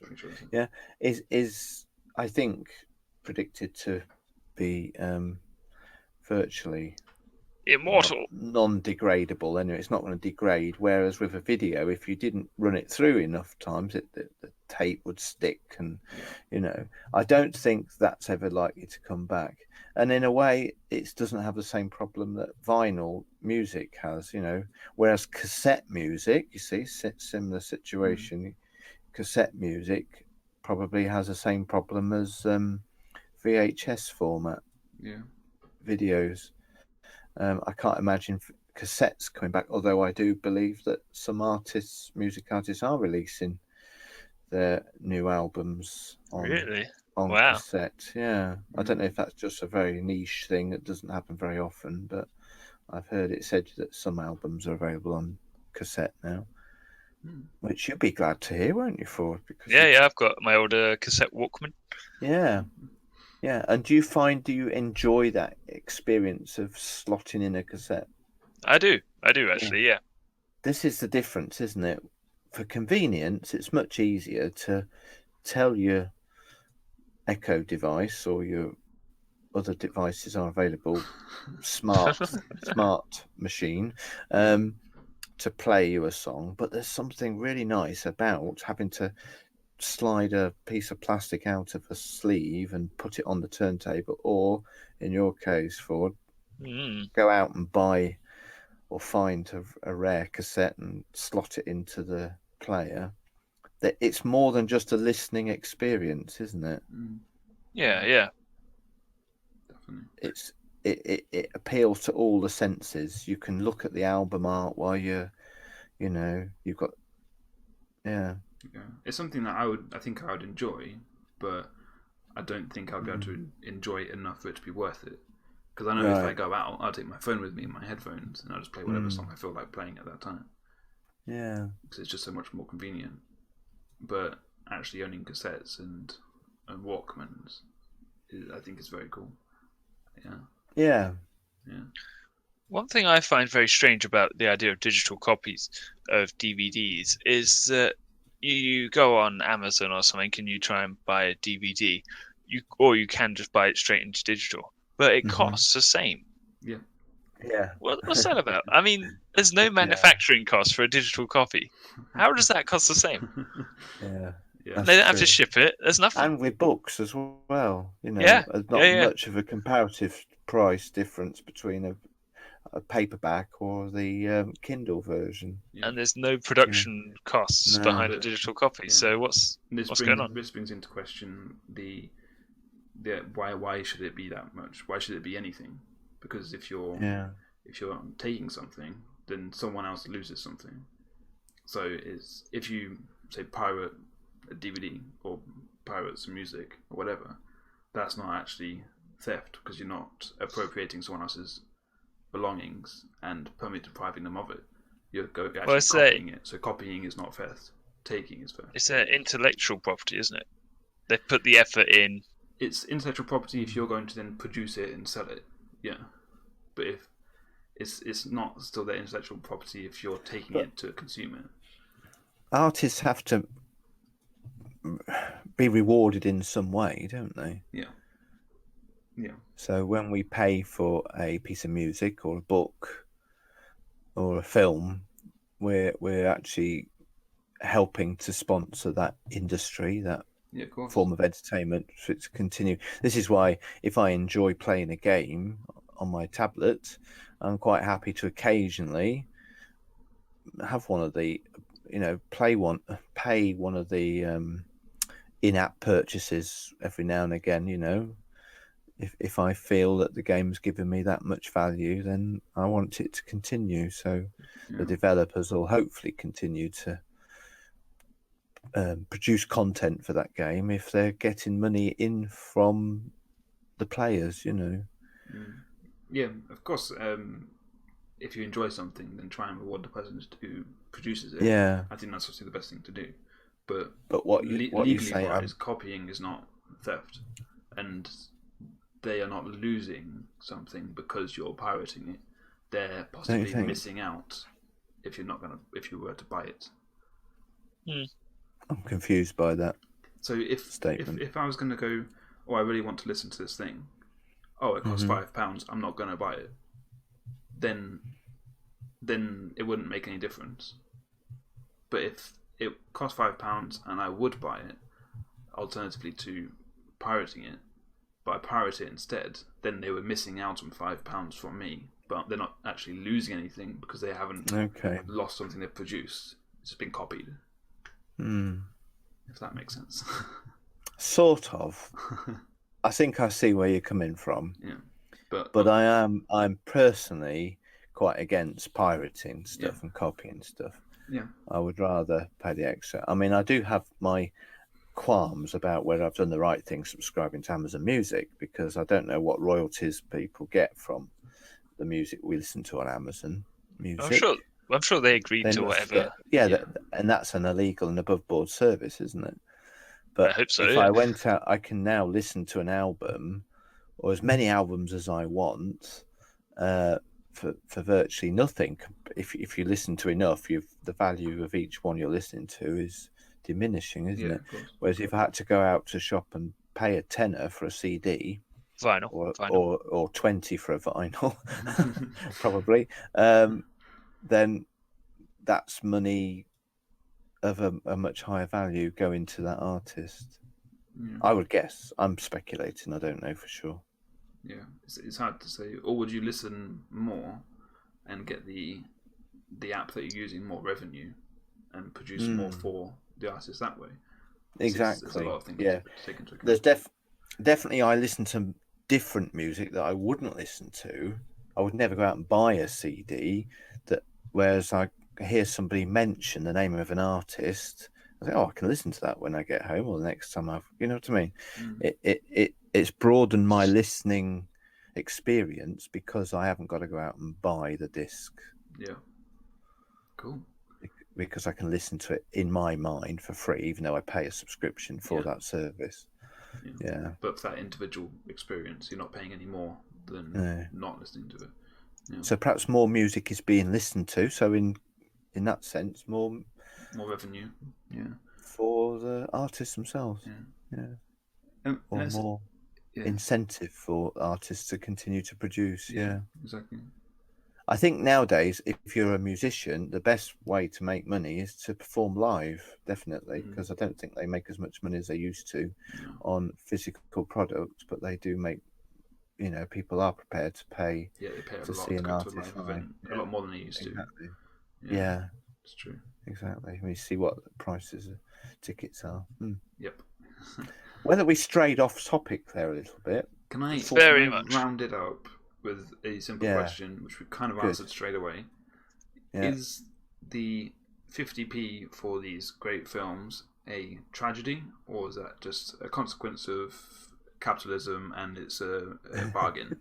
Speaker 1: is I think predicted to be virtually
Speaker 2: immortal,
Speaker 1: non-degradable. Anyway, it's not going to degrade. Whereas with a video, if you didn't run it through enough times, the tape would stick, and I don't think that's ever likely to come back. And in a way, it doesn't have the same problem that vinyl music has. Whereas cassette music, you see, similar situation. Cassette music probably has the same problem as VHS format videos. I can't imagine cassettes coming back, although I do believe that some music artists are releasing their new albums on cassette. I don't know if that's just a very niche thing that doesn't happen very often, but I've heard it said that some albums are available on cassette now, which you'll be glad to hear, won't you, Ford? Because
Speaker 2: I've got my old cassette Walkman.
Speaker 1: And do you enjoy that experience of slotting in a cassette?
Speaker 2: I do actually.
Speaker 1: This is the difference, isn't it? For convenience, it's much easier to tell your Echo device or your other devices are available, smart machine, to play you a song. But there's something really nice about having to slide a piece of plastic out of a sleeve and put it on the turntable, or in your case, Ford, go out and buy or find a rare cassette and slot it into the player. That it's more than just a listening experience, isn't it?
Speaker 2: Definitely.
Speaker 1: It appeals to all the senses. You can look at the album art while you've got
Speaker 3: it's something that I think I would enjoy, but I don't think I'll be able to enjoy it enough for it to be worth it. Because I know if I go out, I'll take my phone with me and my headphones, and I'll just play whatever song I feel like playing at that time. Because it's just so much more convenient. But actually owning cassettes and Walkmans, I think is very cool.
Speaker 2: One thing I find very strange about the idea of digital copies of DVDs is that you go on Amazon or something and you try and buy a DVD, or you can just buy it straight into digital, but it costs the same.
Speaker 3: Yeah.
Speaker 1: Yeah.
Speaker 2: What's that about? I mean, there's no manufacturing cost for a digital copy. How does that cost the same?
Speaker 1: Yeah.
Speaker 3: Yeah.
Speaker 2: They don't have
Speaker 1: true.
Speaker 2: to ship it. There's nothing.
Speaker 1: And with books as well,
Speaker 2: Yeah,
Speaker 1: not
Speaker 2: yeah.
Speaker 1: much of a comparative price difference between a paperback or the Kindle version.
Speaker 3: Yeah.
Speaker 2: And there's no production costs
Speaker 1: No.
Speaker 2: behind a digital copy.
Speaker 3: Yeah.
Speaker 2: So what's going on?
Speaker 3: This brings into question the why should it be that much? Why should it be anything? Because if you're taking something, then someone else loses something. So if you say pirate a DVD or pirate some music or whatever, that's not actually theft because you're not appropriating someone else's belongings and permanently depriving them of it. You're actually copying it. So copying is not theft. Taking is theft.
Speaker 2: It's intellectual property, isn't it? They put the effort in.
Speaker 3: It's intellectual property if you're going to then produce it and sell it. Yeah. But if it's not still their intellectual property if you're taking it to a consumer.
Speaker 1: Artists have to be rewarded in some way, don't they?
Speaker 3: Yeah. Yeah.
Speaker 1: So when we pay for a piece of music or a book or a film, we're actually helping to sponsor that industry, that form of entertainment for it to continue. This is why if I enjoy playing a game on my tablet, I'm quite happy to occasionally have one of the, pay one of the in-app purchases every now and again, if I feel that the game's given me that much value, then I want it to continue. So the developers will hopefully continue to produce content for that game if they're getting money in from the players,
Speaker 3: Yeah, of course. If you enjoy something, then try and reward the person who produces it.
Speaker 1: Yeah,
Speaker 3: I think that's obviously the best thing to do. But
Speaker 1: what you say
Speaker 3: is copying is not theft, and they are not losing something because you're pirating it. They're possibly missing out if you were to buy it.
Speaker 1: I'm confused by that.
Speaker 3: So if I was going to go, I really want to listen to this thing. It costs £5. I'm not going to buy it. Then it wouldn't make any difference. But if it cost £5 and I would buy it, alternatively to pirating it, but I pirate it instead, then they were missing out on £5 from me. But they're not actually losing anything because they haven't lost something they've produced. It's been copied. If that makes sense.
Speaker 1: Sort of. I think I see where you're coming from.
Speaker 3: Yeah.
Speaker 1: But I'm personally quite against pirating stuff and copying stuff.
Speaker 3: Yeah.
Speaker 1: I would rather pay the extra. I mean, I do have my qualms about whether I've done the right thing subscribing to Amazon Music, because I don't know what royalties people get from the music we listen to on Amazon Music.
Speaker 2: I'm sure they agreed to whatever.
Speaker 1: And that's an illegal and above board service, isn't it? But
Speaker 2: I hope so,
Speaker 1: if I went out, I can now listen to an album or as many albums as I want for virtually nothing. If you listen to enough, the value of each one you're listening to is diminishing, isn't it? Whereas if I had to go out to shop and pay a tenner for a CD,
Speaker 2: vinyl,
Speaker 1: or 20 for a vinyl, probably, then that's money of a much higher value going to that artist. I would guess. I'm speculating. I don't know for sure.
Speaker 3: Yeah, it's hard to say. Or would you listen more and get the app that you're using more revenue and produce more for the artist that way?
Speaker 1: Exactly.
Speaker 3: There's a lot of things
Speaker 1: to
Speaker 3: take into account.
Speaker 1: There's definitely I listen to different music that I wouldn't listen to. I would never go out and buy a CD. Whereas I hear somebody mention the name of an artist, I think, I can listen to that when I get home or the next time you know what I mean? It's broadened my listening experience because I haven't got to go out and buy the disc.
Speaker 3: Yeah. Cool.
Speaker 1: Because I can listen to it in my mind for free, even though I pay a subscription for that service. Yeah.
Speaker 3: But for that individual experience, you're not paying any more than not listening to it. Yeah.
Speaker 1: So perhaps more music is being listened to. So in that sense, more
Speaker 3: revenue. Yeah.
Speaker 1: For the artists themselves.
Speaker 3: Yeah.
Speaker 1: Or more incentive for artists to continue to produce. Yeah.
Speaker 3: Exactly.
Speaker 1: I think nowadays, if you're a musician, the best way to make money is to perform live, definitely, because I don't think they make as much money as they used to on physical products, but they do make, people are prepared to pay
Speaker 3: they pay
Speaker 1: to
Speaker 3: a lot
Speaker 1: see
Speaker 3: to
Speaker 1: an
Speaker 3: go to a
Speaker 1: artist
Speaker 3: live
Speaker 1: live.
Speaker 3: event, a lot more than they used
Speaker 1: Exactly.
Speaker 3: to.
Speaker 1: Yeah.
Speaker 3: It's true.
Speaker 1: Exactly. We see what the prices of tickets are.
Speaker 3: Yep.
Speaker 1: Whether we strayed off topic there a little bit.
Speaker 3: Can I
Speaker 2: much
Speaker 3: round it up with a simple question, which we kind of answered straight away?
Speaker 1: Yeah.
Speaker 3: Is the 50p for these great films a tragedy, or is that just a consequence of capitalism and it's a bargain?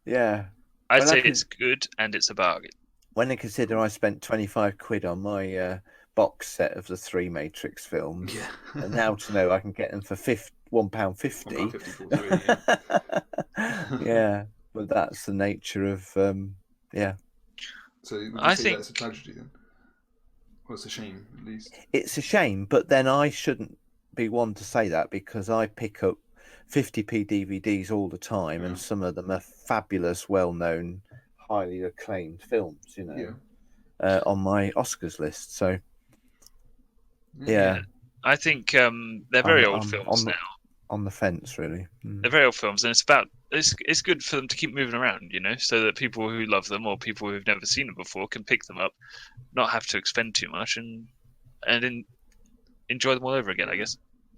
Speaker 1: Yeah.
Speaker 2: I'd say it's good and it's a bargain.
Speaker 1: When I consider I spent 25 quid on my box set of the 3 Matrix films, and now to know I can get them for £1.50.
Speaker 3: £1.50 for 3,
Speaker 1: yeah. But that's the nature of,
Speaker 3: So would you say that's a tragedy then? Well, it's a shame, at least.
Speaker 1: It's a shame, but then I shouldn't be one to say that because I pick up 50p DVDs all the time, and some of them are fabulous, well-known, highly acclaimed films, on my Oscars list. So,
Speaker 2: I think they're very old films now.
Speaker 1: On the fence, really.
Speaker 2: They're very old films, and it's good for them to keep moving around, so that people who love them or people who've never seen them before can pick them up, not have to expend too much, and enjoy them all over again, I guess.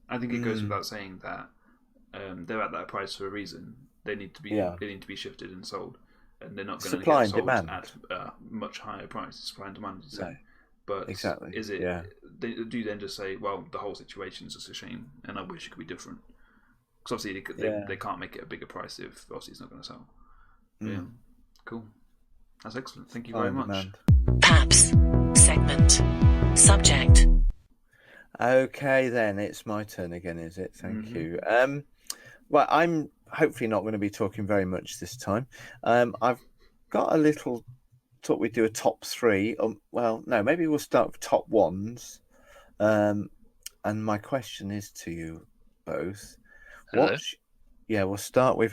Speaker 3: I think it goes without saying that they're at that price for a reason. They need to be shifted and sold, and they're not going to get sold at a much higher price. Supply and demand, but
Speaker 1: exactly.
Speaker 3: Is it? They do then just say, well, the whole situation is just a shame, and I wish it could be different. Because obviously they can't make it a bigger price if obviously it's not going to sell. Yeah, cool. That's excellent. Thank you very much.
Speaker 4: Paps segment. Subject.
Speaker 1: Okay, then it's my turn again, is it? Thank you. Well, I'm hopefully not going to be talking very much this time. I've got a little. Thought we'd do a top 3. Well, no, maybe we'll start with top ones. And my question is to you both. We'll start with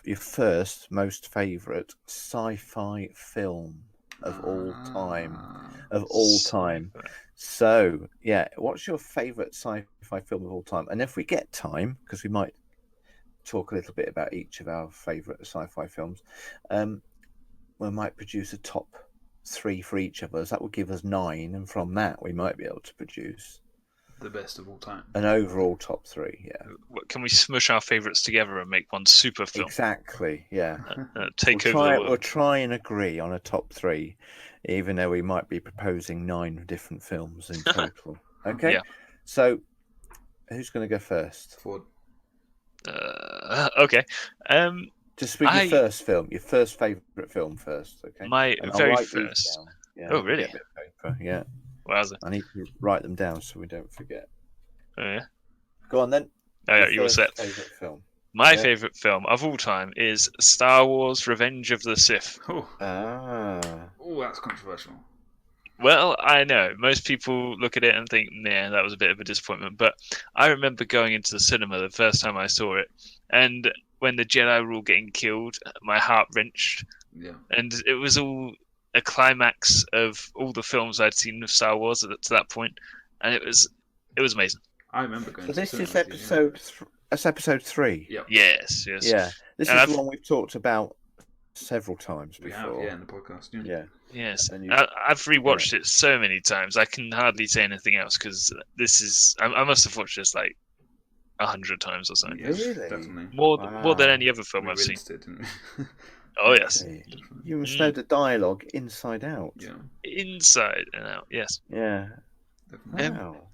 Speaker 1: your first most favourite sci-fi film of all time. So, what's your favourite sci-fi film of all time? And if we get time, because we might talk a little bit about each of our favourite sci-fi films, we might produce a top 3 for each of us. That would give us 9, and from that we might be able to produce
Speaker 3: the best of all time.
Speaker 1: An overall top 3,
Speaker 2: Can we smush our favourites together and make one super film?
Speaker 1: Exactly, yeah.
Speaker 2: Take over the world.
Speaker 1: We'll try and agree on a top 3, even though we might be proposing 9 different films in total. Okay?
Speaker 2: Yeah.
Speaker 1: So, who's going to go first?
Speaker 3: Ford.
Speaker 2: Okay.
Speaker 1: Just speak your first film, your first favourite film first, okay?
Speaker 2: My very first. Oh, really?
Speaker 1: Get a bit of paper, yeah.
Speaker 2: Wowza.
Speaker 1: I need to write them down so we don't forget.
Speaker 2: Oh, yeah.
Speaker 1: Go on then.
Speaker 2: You were set.
Speaker 1: Favourite film.
Speaker 2: My favourite film of all time is Star Wars: Revenge of the Sith.
Speaker 3: Oh, that's controversial.
Speaker 2: Well, I know most people look at it and think, "Nah, that was a bit of a disappointment." But I remember going into the cinema the first time I saw it, and when the Jedi were all getting killed, my heart wrenched.
Speaker 3: Yeah. And
Speaker 2: it was all a climax of all the films I'd seen of Star Wars to that point, and it was amazing.
Speaker 3: I remember going.
Speaker 1: So this is episode 3.
Speaker 3: Yep.
Speaker 2: Yes.
Speaker 1: Yeah. This is the one we've talked about several times before.
Speaker 3: We have, in the podcast.
Speaker 1: Yeah.
Speaker 2: Yes. I've rewatched it so many times. I can hardly say anything else because this is. I must have watched this like 100 times or something.
Speaker 3: Yes,
Speaker 1: really?
Speaker 3: Definitely.
Speaker 2: More than any other film I've seen. Oh yes.
Speaker 1: You must know the dialogue inside out.
Speaker 3: Yeah.
Speaker 2: Inside and out. Yes.
Speaker 1: Yeah.
Speaker 3: Definitely.
Speaker 2: Wow.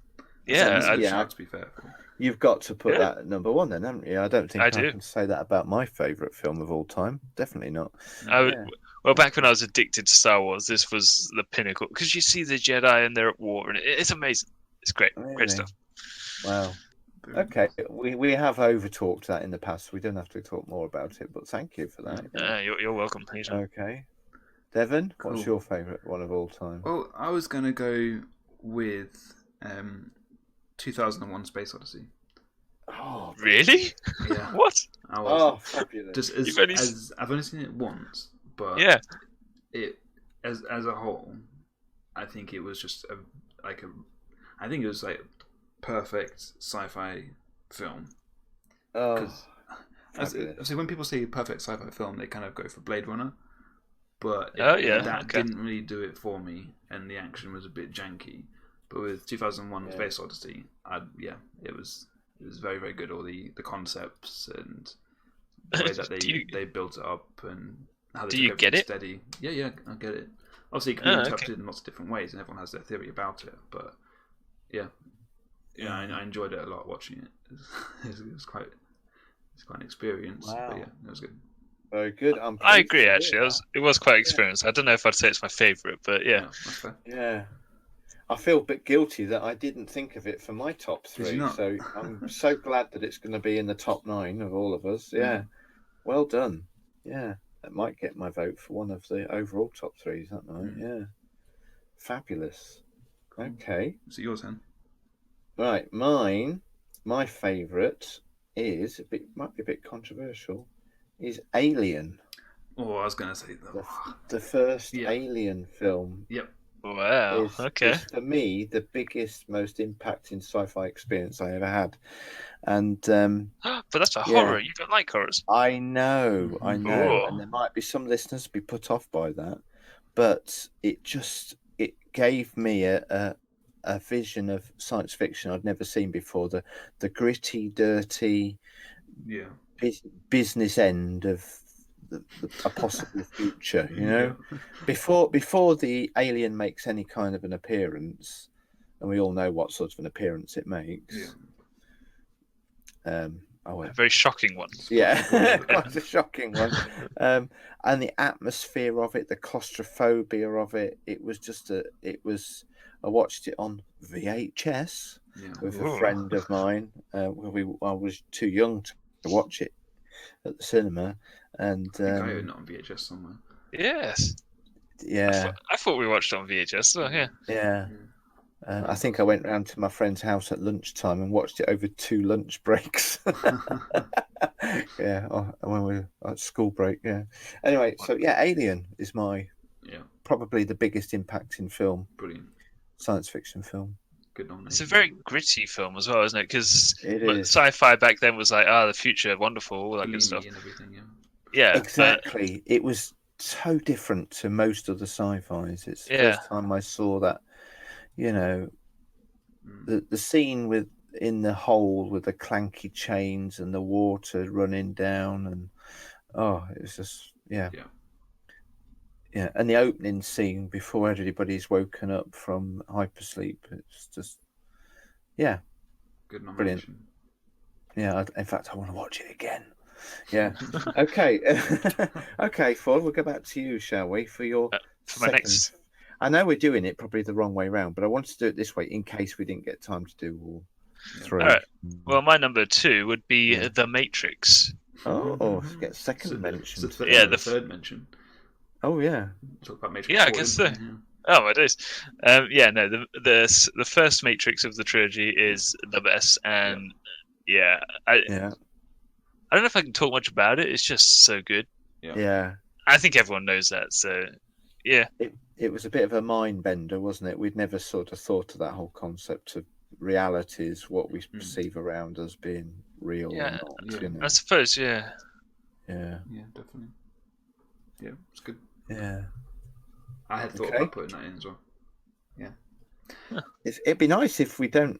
Speaker 3: To be fair.
Speaker 1: You've got to put that at number 1 then, haven't you? I don't think I
Speaker 2: do.
Speaker 1: can say that about my favourite film of all time. Definitely not.
Speaker 2: Well, back when I was addicted to Star Wars, this was the pinnacle because you see the Jedi and they're at war, and it's amazing. It's great, great stuff.
Speaker 1: Wow.
Speaker 3: Very
Speaker 1: Okay,
Speaker 3: nice.
Speaker 1: we have over talked that in the past. We don't have to talk more about it, but thank you for that. Yeah.
Speaker 2: You're welcome, Peter.
Speaker 1: Okay, Devon,
Speaker 3: Cool.
Speaker 1: what's your favourite one of all time?
Speaker 3: Well, I was going to go with 2001: Space Odyssey.
Speaker 1: Oh,
Speaker 2: Really?
Speaker 3: Yeah.
Speaker 2: What?
Speaker 3: I was.
Speaker 1: fabulous!
Speaker 3: Just
Speaker 2: You've only
Speaker 3: as I've only seen it once, but
Speaker 2: Yeah.
Speaker 3: it as a whole, I think it was just I think it was like perfect sci-fi film.
Speaker 1: Oh,
Speaker 3: So when people say perfect sci-fi film, they kind of go for Blade Runner, but that
Speaker 2: okay.
Speaker 3: didn't really do it for me, and the action was a bit janky. But with 2001: Space Odyssey, it was very, very good. All the concepts and the way that they built it up and how they
Speaker 2: Do
Speaker 3: took
Speaker 2: you get
Speaker 3: everything
Speaker 2: it?
Speaker 3: steady. Yeah, I get it. Obviously, it can be interpreted in lots of different ways, and everyone has their theory about it. But yeah, I enjoyed it a lot watching it. It was quite an experience.
Speaker 1: Wow.
Speaker 3: But yeah, it was good.
Speaker 1: very good.
Speaker 2: I agree. Actually, it was quite experienced. I don't know if I'd say it's my favourite, but yeah.
Speaker 3: That's fair.
Speaker 1: Yeah. I feel a bit guilty that I didn't think of it for my top
Speaker 3: Did you
Speaker 1: three.
Speaker 3: not?
Speaker 1: So I'm so glad that it's going to be in the top 9 of all of us. Yeah. Well done. Yeah. That might get my vote for one of the overall top 3s, that might. Yeah. Fabulous. Okay.
Speaker 3: Is it yours, then?
Speaker 1: Right. My favourite might be a bit controversial, is Alien.
Speaker 3: Oh, I was going to say
Speaker 1: The first Alien film.
Speaker 3: Yep.
Speaker 2: Wow. Okay.
Speaker 1: is for me the biggest, most impacting sci-fi experience I ever had, and
Speaker 2: But that's a horror. You don't like horrors.
Speaker 1: I know,
Speaker 2: Ooh.
Speaker 1: and there might be some listeners be put off by that, but it gave me a vision of science fiction I'd never seen before. The gritty, dirty, business end of a possible future, you know. Before the alien makes any kind of an appearance, and we all know what sort of an appearance it makes.
Speaker 2: A very shocking one.
Speaker 1: Yeah, quite a shocking one. And the atmosphere of it, the claustrophobia of it, it was I watched it on VHS with a friend of mine. I was too young to watch it at the cinema, and
Speaker 3: I think I own it on VHS somewhere.
Speaker 2: Yes.
Speaker 1: Yeah.
Speaker 2: I thought we watched it on VHS. So yeah.
Speaker 1: Yeah. I think I went round to my friend's house at lunchtime and watched it over 2 lunch breaks. Yeah, when we were at school break. Yeah. Anyway, so Alien is my probably the biggest impacting film.
Speaker 3: Brilliant.
Speaker 1: Science fiction film.
Speaker 3: Good nomination.
Speaker 2: It's a very gritty film as well, isn't it? Because
Speaker 1: it is.
Speaker 2: Sci-fi back then was like, the future, wonderful, all that good stuff.
Speaker 3: And everything,
Speaker 2: yeah,
Speaker 1: exactly. It was so different to most of the sci-fis. It's the first time I saw that. You know, the scene in the hole with the clanky chains and the water running down, and it was just yeah, and the opening scene before everybody's woken up from hypersleep. It's just
Speaker 3: good nomination.
Speaker 1: Brilliant. Yeah, in fact, I want to watch it again. Yeah. Okay. Okay, Ford. We'll go back to you, shall we, for your
Speaker 2: for my next.
Speaker 1: I know we're doing it probably the wrong way round, but I wanted to do it this way in case we didn't get time to do all 3.
Speaker 2: All right. Well, my number 2 would be The Matrix.
Speaker 1: Oh, get second mention.
Speaker 3: The third mention.
Speaker 1: Oh yeah.
Speaker 3: Talk about Matrix.
Speaker 2: Yeah, I guess so. Oh my days. The first Matrix of the trilogy is the best, and I don't know if I can talk much about it. It's just so good.
Speaker 1: Yeah.
Speaker 2: I think everyone knows that. So yeah.
Speaker 1: It was a bit of a mind bender, wasn't it? We'd never sort of thought of that whole concept of realities, what we perceive around us being real or not. You know?
Speaker 2: I suppose, yeah.
Speaker 3: Yeah, definitely. Yeah, it's good.
Speaker 1: Yeah.
Speaker 3: I had thought about putting that in as well. Yeah.
Speaker 1: It'd be nice if we can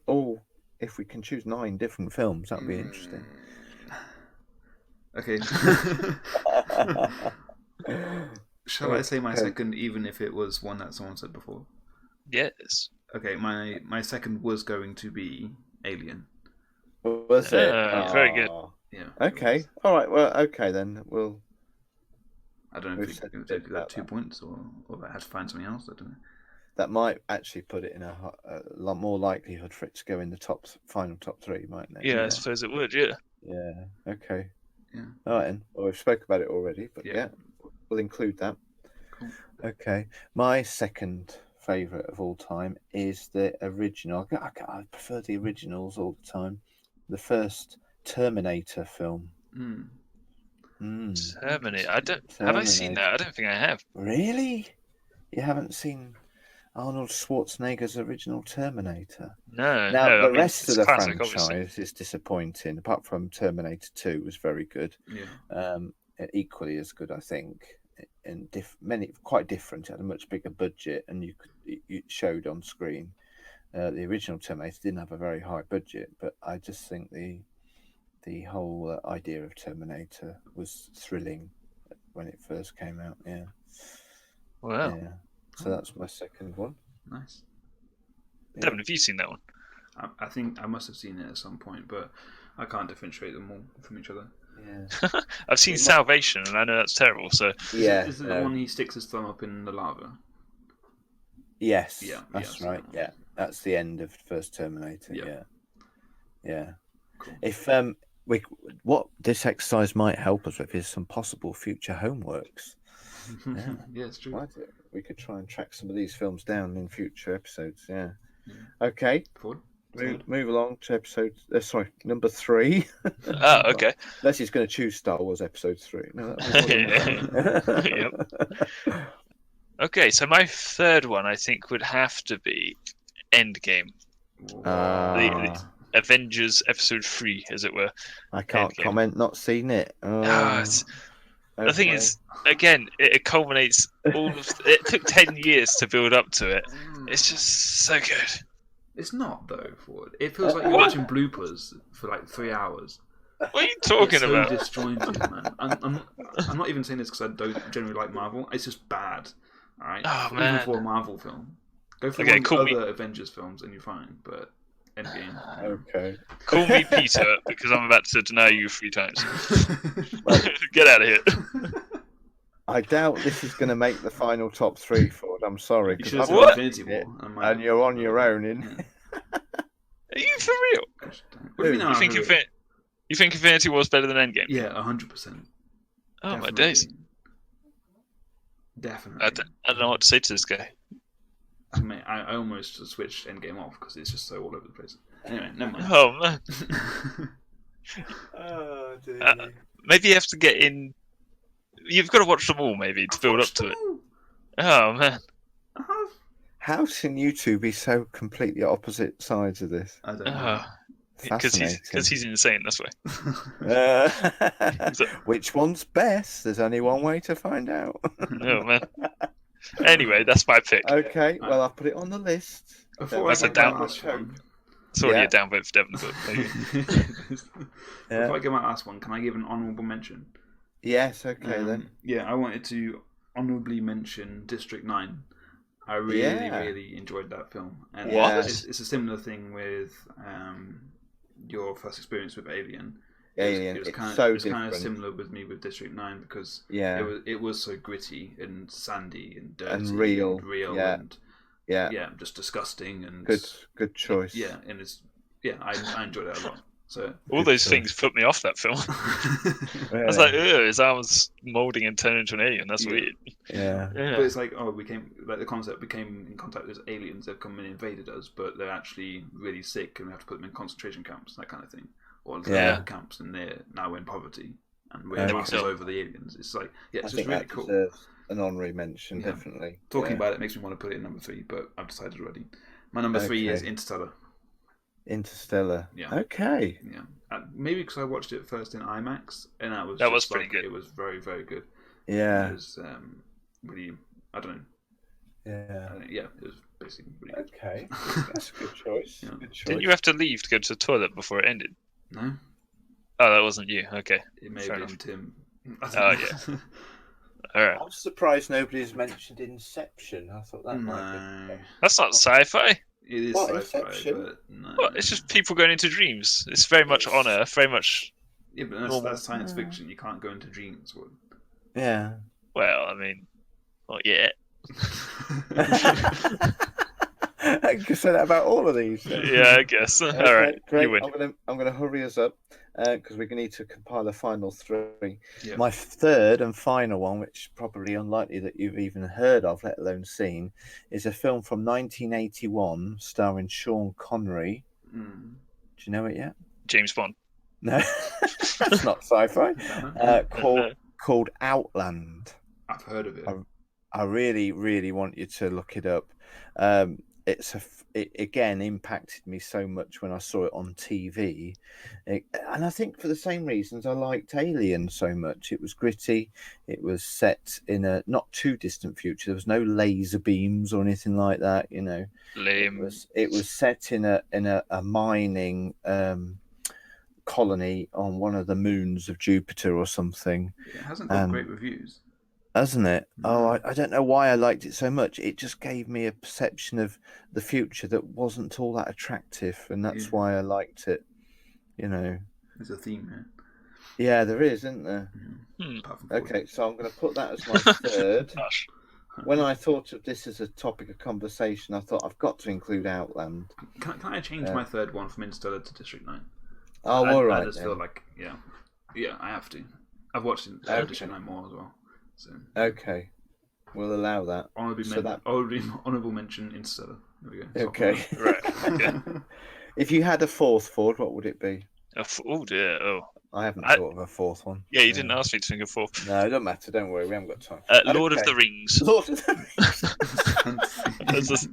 Speaker 1: choose 9 different films. That'd be interesting.
Speaker 3: Okay. Shall I say my second, even if it was one that someone said before?
Speaker 2: Yes.
Speaker 3: Okay, my second was going to be Alien.
Speaker 1: Was it?
Speaker 2: Very good.
Speaker 3: Yeah.
Speaker 1: Okay. All right. Well, okay then.
Speaker 3: I don't know if you take that 2 points or I had to find something else. I don't know.
Speaker 1: that might actually put it in a lot more likelihood for it to go in the final top 3, mightn't it?
Speaker 2: Yeah, I suppose it would. Yeah.
Speaker 1: Yeah. Okay.
Speaker 3: Yeah.
Speaker 1: All right. Then. Well, we've spoke about it already, but
Speaker 3: Yeah.
Speaker 1: yeah, we'll include that.
Speaker 3: Cool.
Speaker 1: Okay. My second favourite of all time is the original. I prefer the originals all the time. The first Terminator film.
Speaker 2: Terminator. Have I seen that? I don't think I have.
Speaker 1: Really? You haven't seen Arnold Schwarzenegger's original Terminator?
Speaker 2: No.
Speaker 1: Now,
Speaker 2: no,
Speaker 1: the
Speaker 2: I mean,
Speaker 1: rest of
Speaker 2: it's
Speaker 1: the
Speaker 2: classic,
Speaker 1: franchise
Speaker 2: obviously.
Speaker 1: is disappointing, apart from Terminator 2 was very good.
Speaker 3: Yeah.
Speaker 1: Equally as good, I think, and quite different. It had a much bigger budget, and it showed on screen. The original Terminator didn't have a very high budget, but I just think the whole idea of Terminator was thrilling when it first came out. Yeah.
Speaker 2: Wow.
Speaker 1: Yeah. So that's my second one.
Speaker 3: Nice.
Speaker 1: Yeah.
Speaker 2: Devon, have you seen that one?
Speaker 3: I think I must have seen it at some point, but I can't differentiate them all from each other.
Speaker 1: Yeah.
Speaker 2: I've seen Salvation, and I know that's terrible. So
Speaker 1: Yeah.
Speaker 3: Is it the one he sticks his thumb up in the lava?
Speaker 1: Yes.
Speaker 3: Yeah,
Speaker 1: That's
Speaker 3: yeah,
Speaker 1: right. Yeah. That's the end of first Terminator.
Speaker 3: Yeah.
Speaker 1: Yeah.
Speaker 3: Cool.
Speaker 1: If what this exercise might help us with is some possible future homeworks. Yeah.
Speaker 3: Yeah, it's true.
Speaker 1: We could try and track some of these films down in future episodes. Yeah. Okay.
Speaker 3: Forward.
Speaker 1: Move along to episode. Number 3.
Speaker 2: Oh, okay.
Speaker 1: Unless he's going to choose Star Wars Episode 3. No,
Speaker 2: Yep. Okay, so my third one I think would have to be Endgame. The Avengers Episode 3, as it were.
Speaker 1: I can't
Speaker 2: Endgame.
Speaker 1: comment. Not seen it.
Speaker 2: The thing is, again, it culminates all of. It took 10 years to build up to it. It's just so good.
Speaker 3: It's not though. Forward. It feels like you're watching bloopers for like 3 hours.
Speaker 2: What are you talking about?
Speaker 3: So disjointed, man. I'm not even saying this because I don't generally like Marvel. It's just bad. All right.
Speaker 2: Oh, man.
Speaker 3: Even for a Marvel film, go for
Speaker 2: Okay,
Speaker 3: one
Speaker 2: call
Speaker 3: of
Speaker 2: me-
Speaker 3: the other Avengers films and you're fine. But Endgame.
Speaker 1: Okay.
Speaker 2: Call me Peter because I'm about to deny you 3 times. Get out of here.
Speaker 1: I doubt this is going to make the final top 3, Ford. I'm sorry.
Speaker 3: You
Speaker 1: 'cause
Speaker 3: should have
Speaker 1: I've
Speaker 3: said
Speaker 1: not
Speaker 3: Infinity
Speaker 1: seen it,
Speaker 3: War.
Speaker 1: and you're on your own.
Speaker 2: Are you for real?
Speaker 3: What do you mean?
Speaker 2: You think Infinity War is better than Endgame?
Speaker 3: Yeah, 100%.
Speaker 2: Oh, my days.
Speaker 3: Definitely.
Speaker 2: I don't know what to say to this guy.
Speaker 3: I almost switched Endgame off because it's just so all over the place. Anyway, never mind.
Speaker 2: Oh, man.
Speaker 1: Oh, dear.
Speaker 2: Maybe you have to get in. You've got to watch them all, maybe, to build up to it. Oh, man.
Speaker 1: How can you two be so completely opposite sides of this?
Speaker 3: I don't know.
Speaker 2: Because he's insane, that's why.
Speaker 1: Which one's best? There's only one way to find out.
Speaker 2: Oh, man. Anyway, that's my pick.
Speaker 1: Okay, well, I'll put it on the list.
Speaker 2: That's a down. It's already a downvote for Devon, but maybe.
Speaker 3: Before I give my last one, can I give an honourable mention?
Speaker 1: Yes, okay then.
Speaker 3: Yeah, I wanted to honourably mention District 9. I really enjoyed that film. And it's a similar thing with your first experience with Alien.
Speaker 1: Alien,
Speaker 3: it was
Speaker 1: it's
Speaker 3: kind of similar with me with District 9 because it was so gritty and sandy and dirty
Speaker 1: and real
Speaker 3: and just disgusting and
Speaker 1: good choice.
Speaker 3: And I enjoyed it a lot. So
Speaker 2: all those things put me off that film. I was like, "Ew, his arms molding and turning into an alien. That's weird."
Speaker 1: Yeah.
Speaker 3: But it's like, the concept became in contact with aliens. They've come and invaded us, but they're actually really sick, and we have to put them in concentration camps, that kind of thing, or camps, and they're now in poverty, and we're masters over the aliens. It's like, it's just really cool.
Speaker 1: Deserves an honorary mention, definitely.
Speaker 3: Talking about it makes me want to put it in number 3, but I've decided already. My number 3 is
Speaker 1: Interstellar.
Speaker 3: Yeah.
Speaker 1: Okay.
Speaker 3: Yeah. Maybe because I watched it first in IMAX, and that was
Speaker 2: pretty good.
Speaker 3: It was very, very good.
Speaker 1: Yeah.
Speaker 3: It was really, I don't know.
Speaker 1: Yeah.
Speaker 3: It was basically really good.
Speaker 1: Okay. That's a good choice. Good choice.
Speaker 2: Didn't you have to leave to go to the toilet before it ended?
Speaker 3: No.
Speaker 2: Oh, that wasn't you. Okay.
Speaker 3: It may have been Tim.
Speaker 2: Oh, yeah. All right.
Speaker 1: I'm surprised nobody's mentioned Inception. I thought that might be.
Speaker 2: That's not sci-fi.
Speaker 3: It is sci-fi, but no.
Speaker 2: Well, it's just people going into dreams. It's very much on Earth, very much.
Speaker 3: Yeah, but that's science fiction. You can't go into dreams.
Speaker 1: Yeah.
Speaker 2: Well, I mean, not yet.
Speaker 1: I can say that about all of these.
Speaker 2: Yeah, I guess.
Speaker 1: Okay,
Speaker 2: All right,
Speaker 1: great.
Speaker 2: you win.
Speaker 1: I'm gonna hurry us up because we need to compile a final three.
Speaker 3: Yeah.
Speaker 1: My third and final one, which is probably unlikely that you've even heard of, let alone seen, is a film from 1981 starring Sean Connery.
Speaker 3: Mm.
Speaker 1: Do you know it yet?
Speaker 2: James Bond.
Speaker 1: No, that's not sci-fi. Called Outland.
Speaker 3: I've heard of it.
Speaker 1: I really, really want you to look it up. It again impacted me so much when I saw it on TV, and I think for the same reasons I liked Alien so much. It was gritty. It was set in a not too distant future. There was no laser beams or anything like that. You know,
Speaker 2: Lame.
Speaker 1: it was set in a mining colony on one of the moons of Jupiter or something.
Speaker 3: It hasn't got great reviews.
Speaker 1: Hasn't it?
Speaker 3: No.
Speaker 1: Oh, I don't know why I liked it so much. It just gave me a perception of the future that wasn't all that attractive, and that's why I liked it. You know,
Speaker 3: there's a theme here.
Speaker 1: Yeah, there is, isn't there? Okay, so I'm going to put that as my third. When I thought of this as a topic of conversation, I thought I've got to include Outland.
Speaker 3: Can I change my third one from Interstellar to District 9?
Speaker 1: Oh, all right.
Speaker 3: I just feel like, yeah, I have to. I've watched District 9 more as well. So.
Speaker 1: Okay, we'll allow that.
Speaker 3: Honourable mention Interstellar. There we go.
Speaker 1: Okay.
Speaker 2: Right. Okay.
Speaker 1: If you had a fourth, Ford, what would it be?
Speaker 2: Oh dear. Oh.
Speaker 1: I haven't thought of a fourth one.
Speaker 2: Yeah, you didn't ask me to think of fourth.
Speaker 1: No, it doesn't matter. Don't worry, we haven't got time.
Speaker 2: Lord of the Rings.
Speaker 1: Lord of the
Speaker 2: Rings.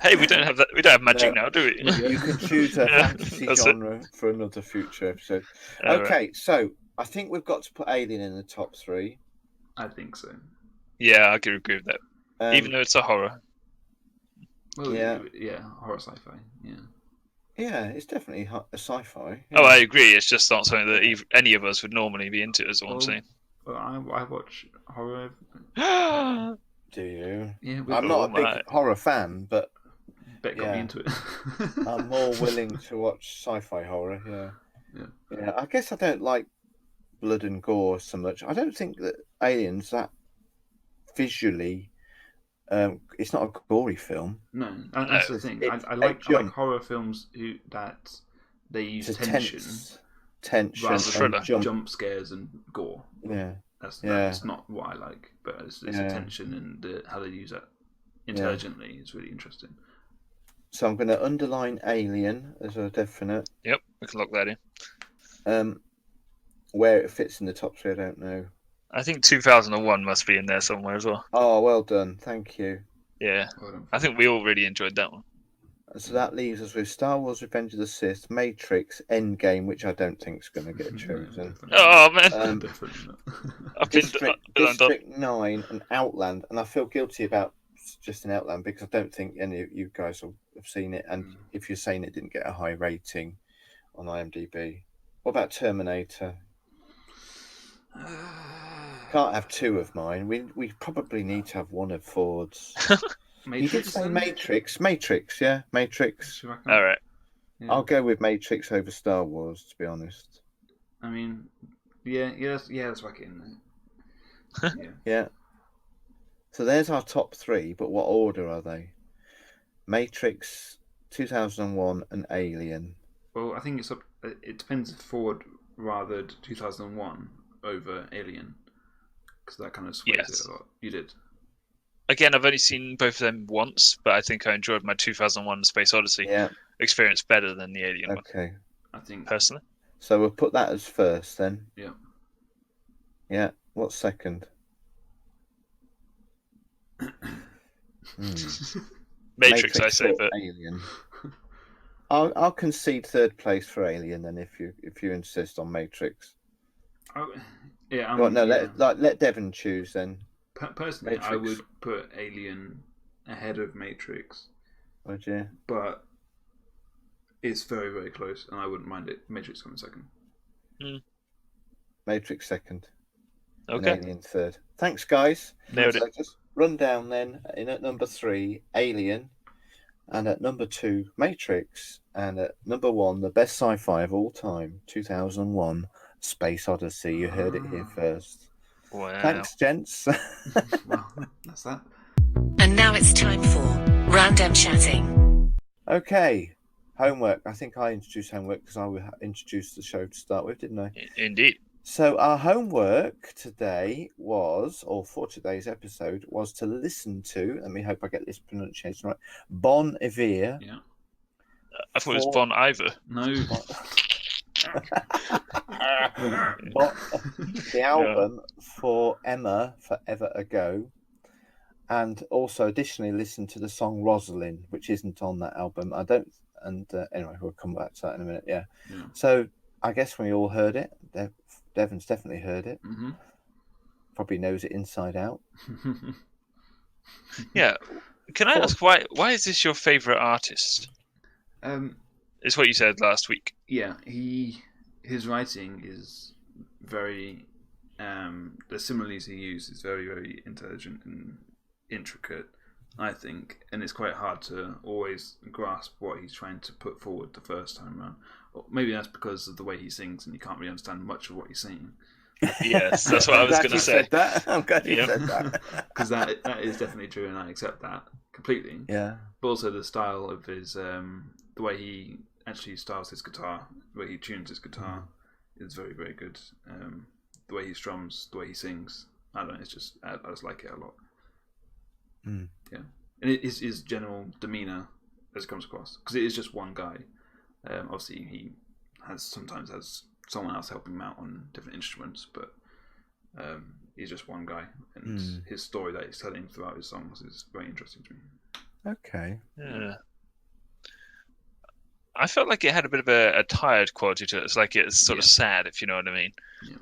Speaker 2: Hey, we don't have that. We don't have magic now, do we?
Speaker 1: You can choose a fantasy genre for another future episode. Okay, so I think we've got to put Alien in the top three.
Speaker 3: I think so.
Speaker 2: Yeah, I can agree with that. Even though it's a horror.
Speaker 3: Well, horror sci-fi. Yeah.
Speaker 1: Yeah, it's definitely a sci-fi.
Speaker 2: Yeah. Oh, I agree. It's just not something that any of us would normally be into, is what I'm saying.
Speaker 3: Well, I watch horror.
Speaker 1: Do you?
Speaker 3: Yeah,
Speaker 1: I'm not a big horror fan, but
Speaker 3: Bet got me into it.
Speaker 1: I'm more willing to watch sci-fi horror. Yeah. I guess I don't like blood and gore so much. I don't think that Alien's that visually. It's not a gory film.
Speaker 3: No, that's the thing. I like horror films that they use tension rather than jump scares and gore.
Speaker 1: Yeah,
Speaker 3: that's not what I like. But it's the tension and how they use it intelligently is really interesting.
Speaker 1: So I'm going to underline Alien as a definite.
Speaker 2: Yep, we can lock that
Speaker 1: in. Where it fits in the top three, I don't know.
Speaker 2: I think 2001 must be in there somewhere as well.
Speaker 1: Oh, well done. Thank you.
Speaker 2: Yeah. I think we all really enjoyed that one.
Speaker 1: So that leaves us with Star Wars Revenge of the Sith, Matrix, Endgame, which I don't think is going to get chosen.
Speaker 2: Oh, man.
Speaker 1: District 9 and Outland. And I feel guilty about just an Outland because I don't think any of you guys have seen it. And if you're saying it didn't get a high rating on IMDb. What about Terminator? Can't have two of mine. We probably need to have one of Ford's. You did say Matrix. Matrix.
Speaker 2: All right.
Speaker 1: Yeah. I'll go with Matrix over Star Wars, to be honest.
Speaker 3: I mean, let's whack it in there.
Speaker 1: Yeah. So there's our top three, but what order are they? Matrix, 2001, and Alien.
Speaker 3: Well, I think it depends if Ford rathered 2001 over Alien, because that kind of sways it a lot. You did.
Speaker 2: Again, I've only seen both of them once, but I think I enjoyed my 2001 Space Odyssey experience better than the Alien one.
Speaker 1: Okay.
Speaker 3: I think
Speaker 2: personally.
Speaker 1: So we'll put that as first then.
Speaker 3: Yeah.
Speaker 1: Yeah. What's second?
Speaker 2: Matrix, I say, but
Speaker 1: Alien. I'll concede third place for Alien then if you insist on Matrix.
Speaker 3: Oh, yeah.
Speaker 1: Let Devon choose then.
Speaker 3: Personally, Matrix. I would put Alien ahead of Matrix.
Speaker 1: Would you?
Speaker 3: But it's very, very close, and I wouldn't mind it. Matrix coming second.
Speaker 1: Matrix second.
Speaker 2: Okay.
Speaker 1: And Alien third. Thanks, guys.
Speaker 2: Nailed it.
Speaker 1: Just run down then. In at number 3, Alien, and at number 2, Matrix, and at number 1, the best sci-fi of all time, 2001, Space Odyssey. You heard it here first.
Speaker 2: Wow.
Speaker 1: Thanks, gents.
Speaker 3: Well, that's that.
Speaker 4: And now it's time for Random Chatting.
Speaker 1: Okay, homework. I think I introduced homework because I introduced the show to start with, didn't I?
Speaker 2: Indeed.
Speaker 1: So our homework today was, or for today's episode, was to listen to, let me hope I get this pronunciation right, Bon Iver.
Speaker 3: Yeah.
Speaker 2: I thought it was Bon Iver.
Speaker 3: No.
Speaker 1: The album for Emma Forever Ago, and also additionally listen to the song Rosalind, which isn't on that album. Anyway, we'll come back to that in a minute. Yeah. So I guess we all heard it. Devon's definitely heard it.
Speaker 3: Mm-hmm.
Speaker 1: Probably knows it inside out.
Speaker 2: Yeah. Can I ask why is this your favourite artist? It's what you said last week.
Speaker 3: Yeah, his writing is very the similes he uses is very, very intelligent and intricate, I think, and it's quite hard to always grasp what he's trying to put forward the first time around. Or maybe that's because of the way he sings and you can't really understand much of what he's saying.
Speaker 2: Yes, that's what I was going to say.
Speaker 1: I'm glad you said that.
Speaker 3: Because that is definitely true, and I accept that completely.
Speaker 1: Yeah.
Speaker 3: But also the style of his, the way he actually styles his guitar, the way he tunes his guitar, is very, very good. The way he strums, the way he sings, I don't know. It's just I just like it a lot. Yeah, and it is his general demeanor as it comes across, because it is just one guy. Obviously, he sometimes has someone else helping him out on different instruments, but he's just one guy, and his story that he's telling throughout his songs is very interesting to me.
Speaker 1: Okay.
Speaker 2: Yeah. I felt like it had a bit of a tired quality to it. It's like it's sort of sad, if you know what I mean.
Speaker 3: Yeah.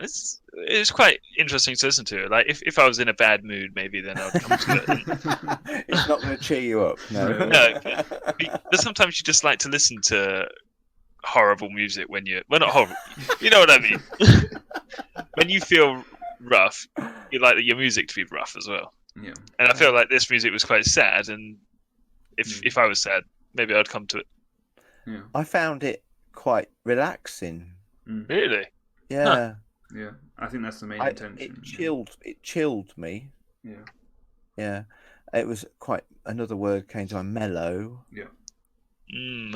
Speaker 2: It's quite interesting to listen to. Like if I was in a bad mood, maybe then I'd come to it.
Speaker 1: It's not going to cheer you up, no.
Speaker 2: No, but sometimes you just like to listen to horrible music when not horrible. You know what I mean? When you feel rough, you like your music to be rough as well.
Speaker 3: Yeah.
Speaker 2: And I feel like this music was quite sad, and if I was sad, maybe I'd come to it.
Speaker 3: Yeah.
Speaker 1: I found it quite relaxing.
Speaker 2: Really?
Speaker 1: Yeah.
Speaker 2: Huh.
Speaker 3: Yeah, I think that's the main intention.
Speaker 1: It chilled me.
Speaker 3: Yeah.
Speaker 1: Yeah. It was quite, another word came to mind, mellow.
Speaker 3: Yeah.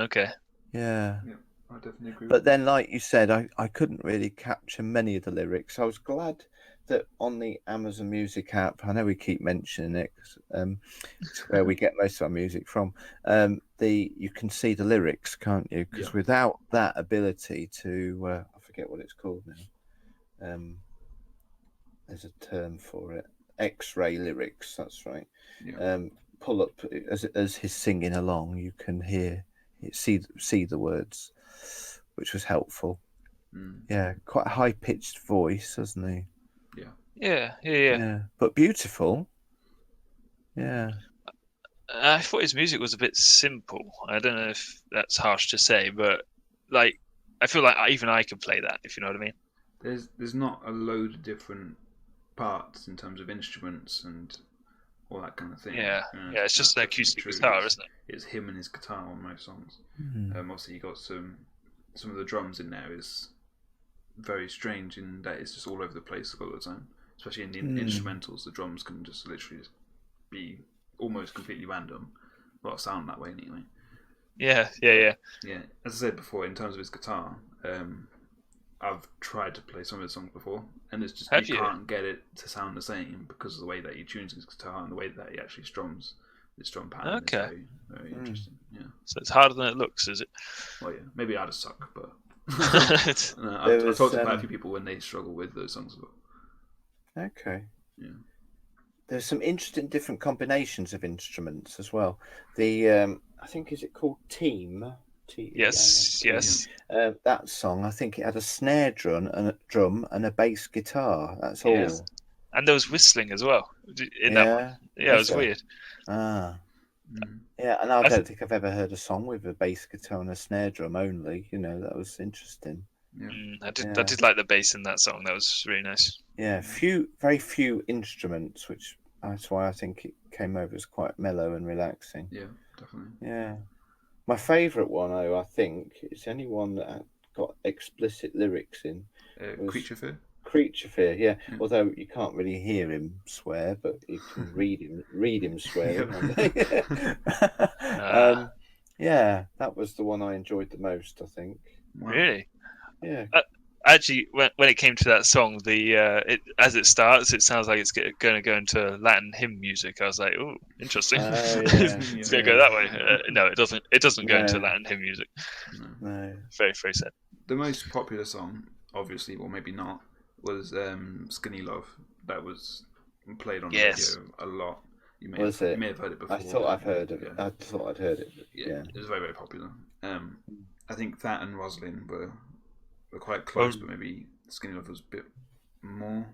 Speaker 2: Okay.
Speaker 1: Yeah.
Speaker 3: Yeah, I definitely agree.
Speaker 1: But then, like you said, I couldn't really capture many of the lyrics. I was glad that on the Amazon Music app, I know we keep mentioning it, 'cause, it's where we get most of our music from. You can see the lyrics, can't you? Because without that ability to, I forget what it's called now. There's a term for it. X-ray lyrics. That's right.
Speaker 3: Yeah.
Speaker 1: Pull up as he's singing along. You can see the words, which was helpful. Yeah, quite a high-pitched voice, hasn't he?
Speaker 2: Yeah.
Speaker 1: But beautiful. Yeah.
Speaker 2: I thought his music was a bit simple. I don't know if that's harsh to say, but like I feel like even I could play that, if you know what I mean.
Speaker 3: There's not a load of different parts in terms of instruments and all that kind of thing.
Speaker 2: Yeah, it's just an acoustic guitar, isn't it?
Speaker 3: It's him and his guitar on most songs.
Speaker 1: Mm-hmm.
Speaker 3: Obviously, you got some of the drums in there is very strange in that it's just all over the place all the time. Especially in the instrumentals, the drums can just literally be almost completely random. Well, sound that way anyway.
Speaker 2: Yeah.
Speaker 3: Yeah, as I said before, in terms of his guitar, I've tried to play some of his songs before, and it's just you can't get it to sound the same because of the way that he tunes his guitar and the way that he actually strums his strum pattern.
Speaker 2: Okay.
Speaker 3: Is very, very interesting. Yeah.
Speaker 2: So it's harder than it looks, is it?
Speaker 3: Well, yeah. Maybe I just suck, but
Speaker 2: I've
Speaker 3: I've talked to quite a few people when they struggle with those songs as well.
Speaker 1: Okay.
Speaker 3: Yeah.
Speaker 1: There's some interesting different combinations of instruments as well. The I think, is it called Team?
Speaker 2: Yes.
Speaker 1: That song, I think it had a snare drum and a bass guitar. That's all.
Speaker 2: Yes. And there was whistling as well in that one. Yeah, it was weird.
Speaker 1: Yeah, and I don't think I've ever heard a song with a bass guitar and a snare drum only. You know, that was interesting.
Speaker 3: Yeah.
Speaker 2: I did like the bass in that song. That was really nice.
Speaker 1: Yeah, very few instruments, which that's why I think it came over as quite mellow and relaxing.
Speaker 3: Yeah, definitely.
Speaker 1: Yeah. My favourite one, I think, is the only one that got explicit lyrics in.
Speaker 3: Creature Fear?
Speaker 1: Creature Fear, yeah.
Speaker 3: Yeah.
Speaker 1: Although you can't really hear him swear, but you can read him swearing. Yeah, that was the one I enjoyed the most, I think.
Speaker 3: Wow.
Speaker 2: Really?
Speaker 1: Yeah.
Speaker 2: Actually, when it came to that song, as it starts, it sounds like it's going to go into Latin hymn music. I was like, "Oh, interesting.
Speaker 1: Oh, yeah.
Speaker 2: It's going to go that way." No, it doesn't. It doesn't go into
Speaker 1: No.
Speaker 2: Latin hymn music.
Speaker 1: No.
Speaker 2: Very, very sad.
Speaker 3: The most popular song, obviously, or maybe not, was Skinny Love. That was played on the radio a lot. You may have heard it before.
Speaker 1: I thought I've heard of it. I thought I'd heard it.
Speaker 3: Yeah, it was very, very popular. I think that and Rosalind were quite close, but maybe Skinny Love was a bit more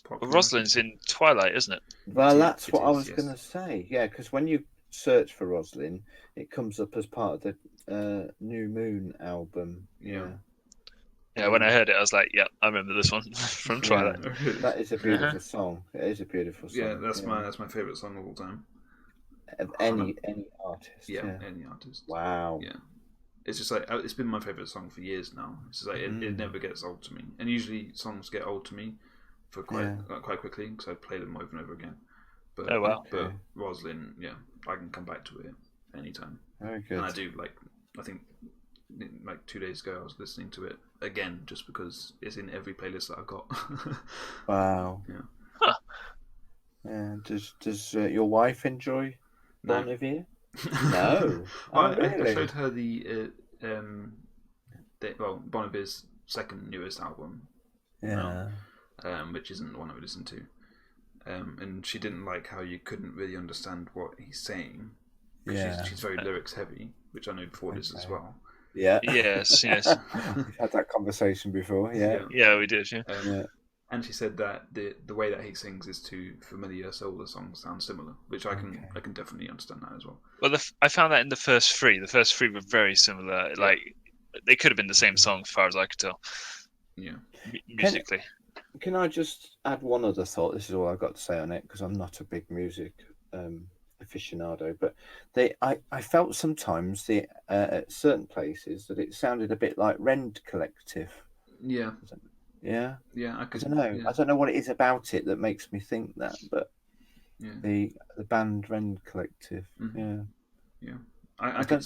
Speaker 3: popular.
Speaker 2: Well, Rosalind's in Twilight, isn't it?
Speaker 1: Well, that's what I was going to say. Yeah, because when you search for Rosalind, it comes up as part of the New Moon album.
Speaker 3: Yeah.
Speaker 2: Yeah, when I heard it, I was like, "Yeah, I remember this one from Twilight."
Speaker 1: That is a beautiful song. It is a beautiful song.
Speaker 3: Yeah, that's my favorite song of all time.
Speaker 1: Of any artist.
Speaker 3: Yeah, any artist.
Speaker 1: Wow.
Speaker 3: Yeah, it's just like it's been my favorite song for years now. It's just like it never gets old to me, and usually songs get old to me for quite quickly because I play them over and over again. But but Rosalind, yeah, I can come back to it anytime.
Speaker 1: Very good.
Speaker 3: And I do I think 2 days ago I was listening to it again just because it's in every playlist that I've got.
Speaker 1: Wow.
Speaker 3: Yeah.
Speaker 2: Huh.
Speaker 1: Yeah. Does your wife enjoy Bon Iver?
Speaker 3: No.
Speaker 1: Really?
Speaker 3: I showed her the Bon Iver's second newest album.
Speaker 1: Yeah.
Speaker 3: Which isn't the one I would listen to. And she didn't like how you couldn't really understand what he's saying.
Speaker 1: Yeah.
Speaker 3: She's very lyrics heavy, which I know before this as well.
Speaker 1: Yeah.
Speaker 2: Yes.
Speaker 1: We've had that conversation before.
Speaker 2: Yeah, we did. Yeah.
Speaker 3: And she said that the way that he sings is too familiar, so all the songs sound similar, which I can definitely understand that as well.
Speaker 2: Well, I found that in the first three. The first three were very similar. Like they could have been the same song, as far as I could tell.
Speaker 3: Yeah.
Speaker 2: Musically.
Speaker 1: Can I just add one other thought? This is all I've got to say on it because I'm not a big music aficionado, but I felt sometimes at certain places that it sounded a bit like Rend Collective.
Speaker 3: Yeah.
Speaker 1: Yeah.
Speaker 3: Yeah.
Speaker 1: I don't know. Yeah. I don't know what it is about it that makes me think that, but the band Rend Collective.
Speaker 3: Mm-hmm.
Speaker 1: Yeah.
Speaker 3: Yeah.
Speaker 1: I don't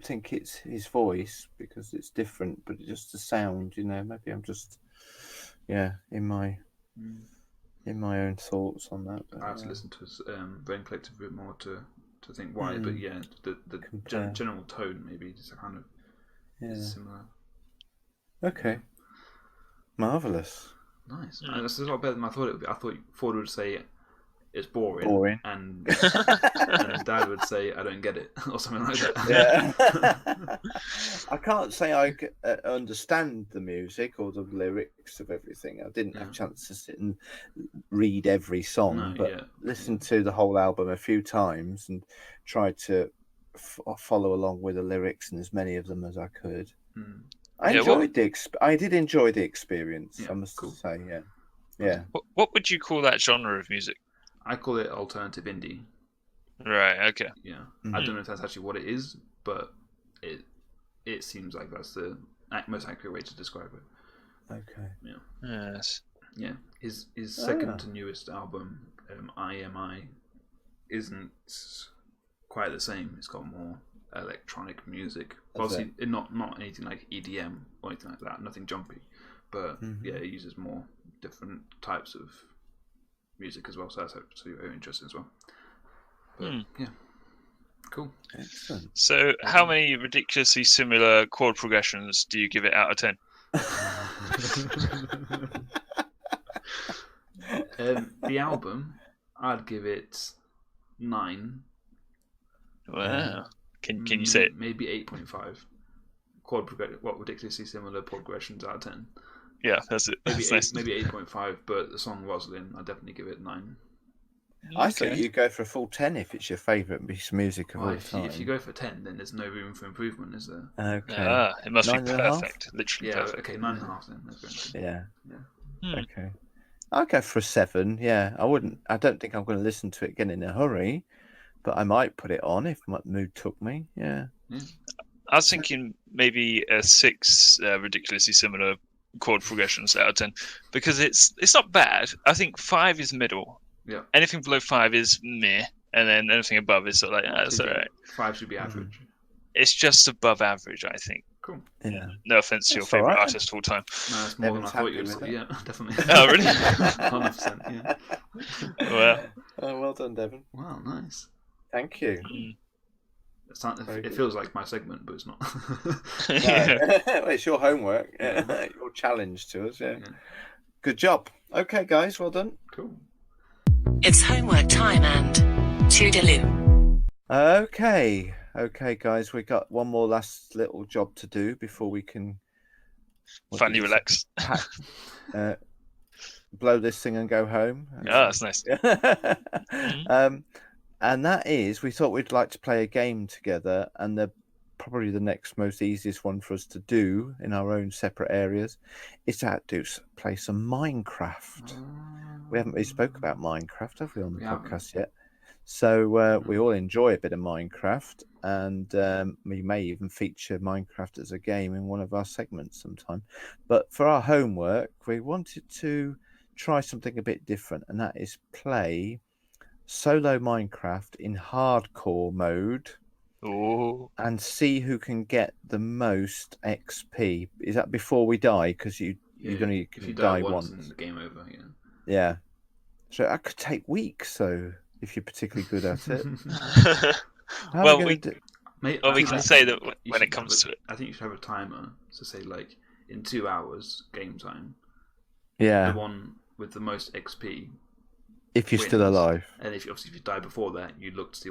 Speaker 1: think it's his voice because it's different, but just the sound. Maybe I'm just in my own thoughts on that. But,
Speaker 3: I have to listen to Rend Collective a bit more to think why. But the general tone maybe just kind of is similar.
Speaker 1: Okay. Marvelous.
Speaker 3: Nice. That's a lot better than I thought it would be. I thought Ford would say it's boring. And Dad would say I don't get it or something like that.
Speaker 1: Yeah. I can't say I understand the music or the lyrics of everything. I didn't have a chance to sit and read every song, but listened to the whole album a few times and tried to follow along with the lyrics and as many of them as I could. I did enjoy the experience. I must say, yeah.
Speaker 2: What would you call that genre of music?
Speaker 3: I call it alternative indie.
Speaker 2: Right. Okay.
Speaker 3: Yeah. I don't know if that's actually what it is, but it seems like that's the most accurate way to describe it.
Speaker 1: Okay.
Speaker 3: Yeah.
Speaker 2: Yes.
Speaker 3: Yeah. His second to newest album, IMI, isn't quite the same. It's got more electronic music. Obviously, not anything like EDM or anything like that. Nothing jumpy, but it uses more different types of music as well. So that's actually very interesting as well. But yeah, cool.
Speaker 1: Excellent.
Speaker 2: So, how many ridiculously similar chord progressions do you give it out of 10?
Speaker 3: The album, I'd give it 9.
Speaker 2: Wow. Can you say it?
Speaker 3: Maybe 8.5. What ridiculously similar chord progressions out of 10?
Speaker 2: Yeah, that's it.
Speaker 3: Maybe 8.5, but the song Rosalind, I'd definitely give it 9.
Speaker 1: I thought you'd go for a full 10 if it's your favourite piece of music of all time.
Speaker 3: If you go for 10, then there's no room for improvement, is there?
Speaker 1: Okay.
Speaker 2: It must be perfect. Literally perfect.
Speaker 3: Okay, 9.5 then. That's
Speaker 1: yeah. Okay. I'll go for a 7. Yeah, I don't think I'm going to listen to it again in a hurry, but I might put it on if my mood took me. Yeah.
Speaker 2: I was thinking maybe a 6 ridiculously similar chord progressions out of 10 because it's not bad. I think 5 is middle.
Speaker 3: Yeah.
Speaker 2: Anything below 5 is meh, and then anything above is sort of like, that's all right.
Speaker 3: 5 should be average.
Speaker 2: It's just above average, I think.
Speaker 3: Cool.
Speaker 1: Yeah.
Speaker 2: No offense to your
Speaker 1: That's all
Speaker 2: favourite
Speaker 1: right.
Speaker 2: artist of all time.
Speaker 3: No, that's more
Speaker 1: Devon's
Speaker 3: than I thought you
Speaker 1: happy
Speaker 3: would
Speaker 1: with
Speaker 3: say.
Speaker 1: it.
Speaker 3: Yeah, definitely.
Speaker 2: Oh, really?
Speaker 3: 100%, yeah.
Speaker 2: Well,
Speaker 1: Oh, well done, Devon.
Speaker 3: Wow, nice.
Speaker 1: Thank you.
Speaker 3: It
Speaker 1: good.
Speaker 3: feels like my segment, but it's not.
Speaker 2: yeah.
Speaker 1: Well, it's your homework, your challenge to us. Yeah.
Speaker 3: Yeah.
Speaker 1: Good job. Okay, guys, well done.
Speaker 3: Cool.
Speaker 4: It's homework time and toodaloo.
Speaker 1: Okay, guys, we got one more last little job to do before we can
Speaker 2: Finally relax.
Speaker 1: blow this thing and go home.
Speaker 2: Oh, that's nice.
Speaker 1: And that is, we thought we'd like to play a game together, and probably the next most easiest one for us to do in our own separate areas is to play some Minecraft. We haven't really spoke about Minecraft, have we, on the podcast yet? So we all enjoy a bit of Minecraft, and we may even feature Minecraft as a game in one of our segments sometime. But for our homework, we wanted to try something a bit different, and that is play solo Minecraft in hardcore mode.
Speaker 2: Ooh.
Speaker 1: And see who can get the most XP. Is that before we die? Because you only
Speaker 3: if you
Speaker 1: die
Speaker 3: once,
Speaker 1: once.
Speaker 3: and game over. Yeah.
Speaker 1: Yeah. So that could take weeks. So if you're particularly good at it,
Speaker 2: Well, we
Speaker 3: I
Speaker 2: can say that when it comes to it.
Speaker 3: I think you should have a timer. So say like in 2 hours game time.
Speaker 1: Yeah.
Speaker 3: The one with the most XP.
Speaker 1: If you're
Speaker 3: wins.
Speaker 1: still alive.
Speaker 3: And if you die before that, you look to see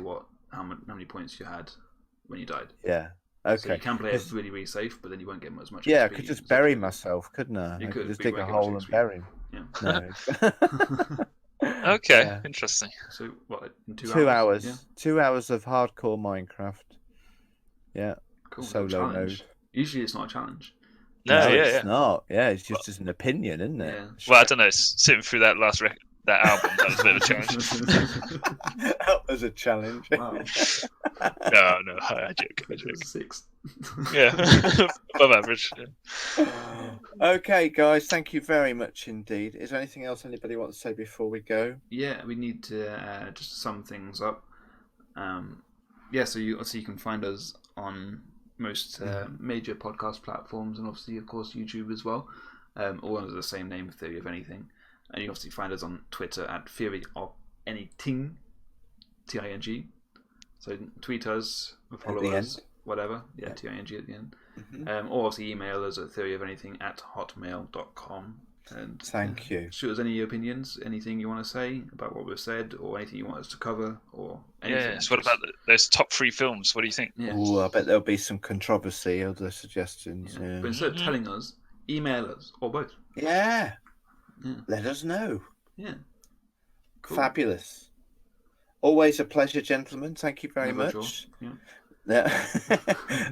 Speaker 3: how many points you had when you died.
Speaker 1: Yeah. Okay.
Speaker 3: So you can play it really, really safe, but then you won't get as much.
Speaker 1: Yeah, I
Speaker 3: XP
Speaker 1: could just
Speaker 3: as
Speaker 1: bury
Speaker 3: XP.
Speaker 1: myself, couldn't I?
Speaker 3: You
Speaker 1: I
Speaker 3: could,
Speaker 1: just
Speaker 3: but you
Speaker 1: dig a
Speaker 3: won't get
Speaker 1: hole
Speaker 3: much
Speaker 1: and
Speaker 3: XP.
Speaker 1: bury.
Speaker 3: Yeah.
Speaker 1: No.
Speaker 2: Okay,
Speaker 1: Yeah.
Speaker 2: interesting.
Speaker 3: So what? In 2 hours?
Speaker 1: 2 hours.
Speaker 3: Yeah.
Speaker 1: 2 hours of hardcore Minecraft. Yeah.
Speaker 3: Cool.
Speaker 1: Solo
Speaker 3: challenge.
Speaker 1: mode.
Speaker 3: Usually it's not a challenge.
Speaker 2: No,
Speaker 1: it's not. Yeah, it's just as an opinion, isn't it?
Speaker 3: Yeah.
Speaker 2: Well, I don't know. Sitting through that last that album, that was a bit of a challenge.
Speaker 1: That was a challenge.
Speaker 3: Wow.
Speaker 2: No, I joke.
Speaker 3: 6.
Speaker 2: Yeah, above average. Yeah.
Speaker 1: Okay, guys, thank you very much indeed. Is there anything else anybody wants to say before we go?
Speaker 3: Yeah, we need to just sum things up. So you can find us on most major podcast platforms, and obviously, of course, YouTube as well. All under the same name, Theory of Anything. And you obviously find us on Twitter at Theory of Anything, TING. So tweet us, follow us,
Speaker 1: end.
Speaker 3: Whatever. Yeah, TING at the end.
Speaker 1: Mm-hmm.
Speaker 3: Or obviously email us at theoryofanything@hotmail.com. And
Speaker 1: Thank you.
Speaker 3: Shoot us any opinions, anything you want to say about what we've said, or anything you want us to cover, or anything.
Speaker 2: Yeah. So what about those top 3 films? What do you think?
Speaker 3: Yeah.
Speaker 1: Ooh, I bet there'll be some controversy, other suggestions.
Speaker 3: Yeah.
Speaker 1: Yeah.
Speaker 3: But instead of telling us, email us, or both.
Speaker 1: Yeah.
Speaker 3: Yeah.
Speaker 1: Let us know.
Speaker 3: Yeah. Cool.
Speaker 1: Fabulous. Always a pleasure, gentlemen. Thank you very
Speaker 3: Never
Speaker 1: much.
Speaker 3: sure.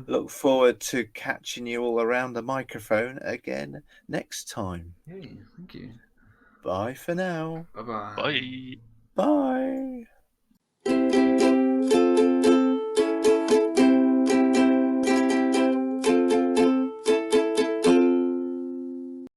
Speaker 1: Look forward to catching you all around the microphone again next time.
Speaker 3: Hey, thank you.
Speaker 1: Bye for now.
Speaker 3: Bye-bye.
Speaker 2: Bye.
Speaker 1: Bye.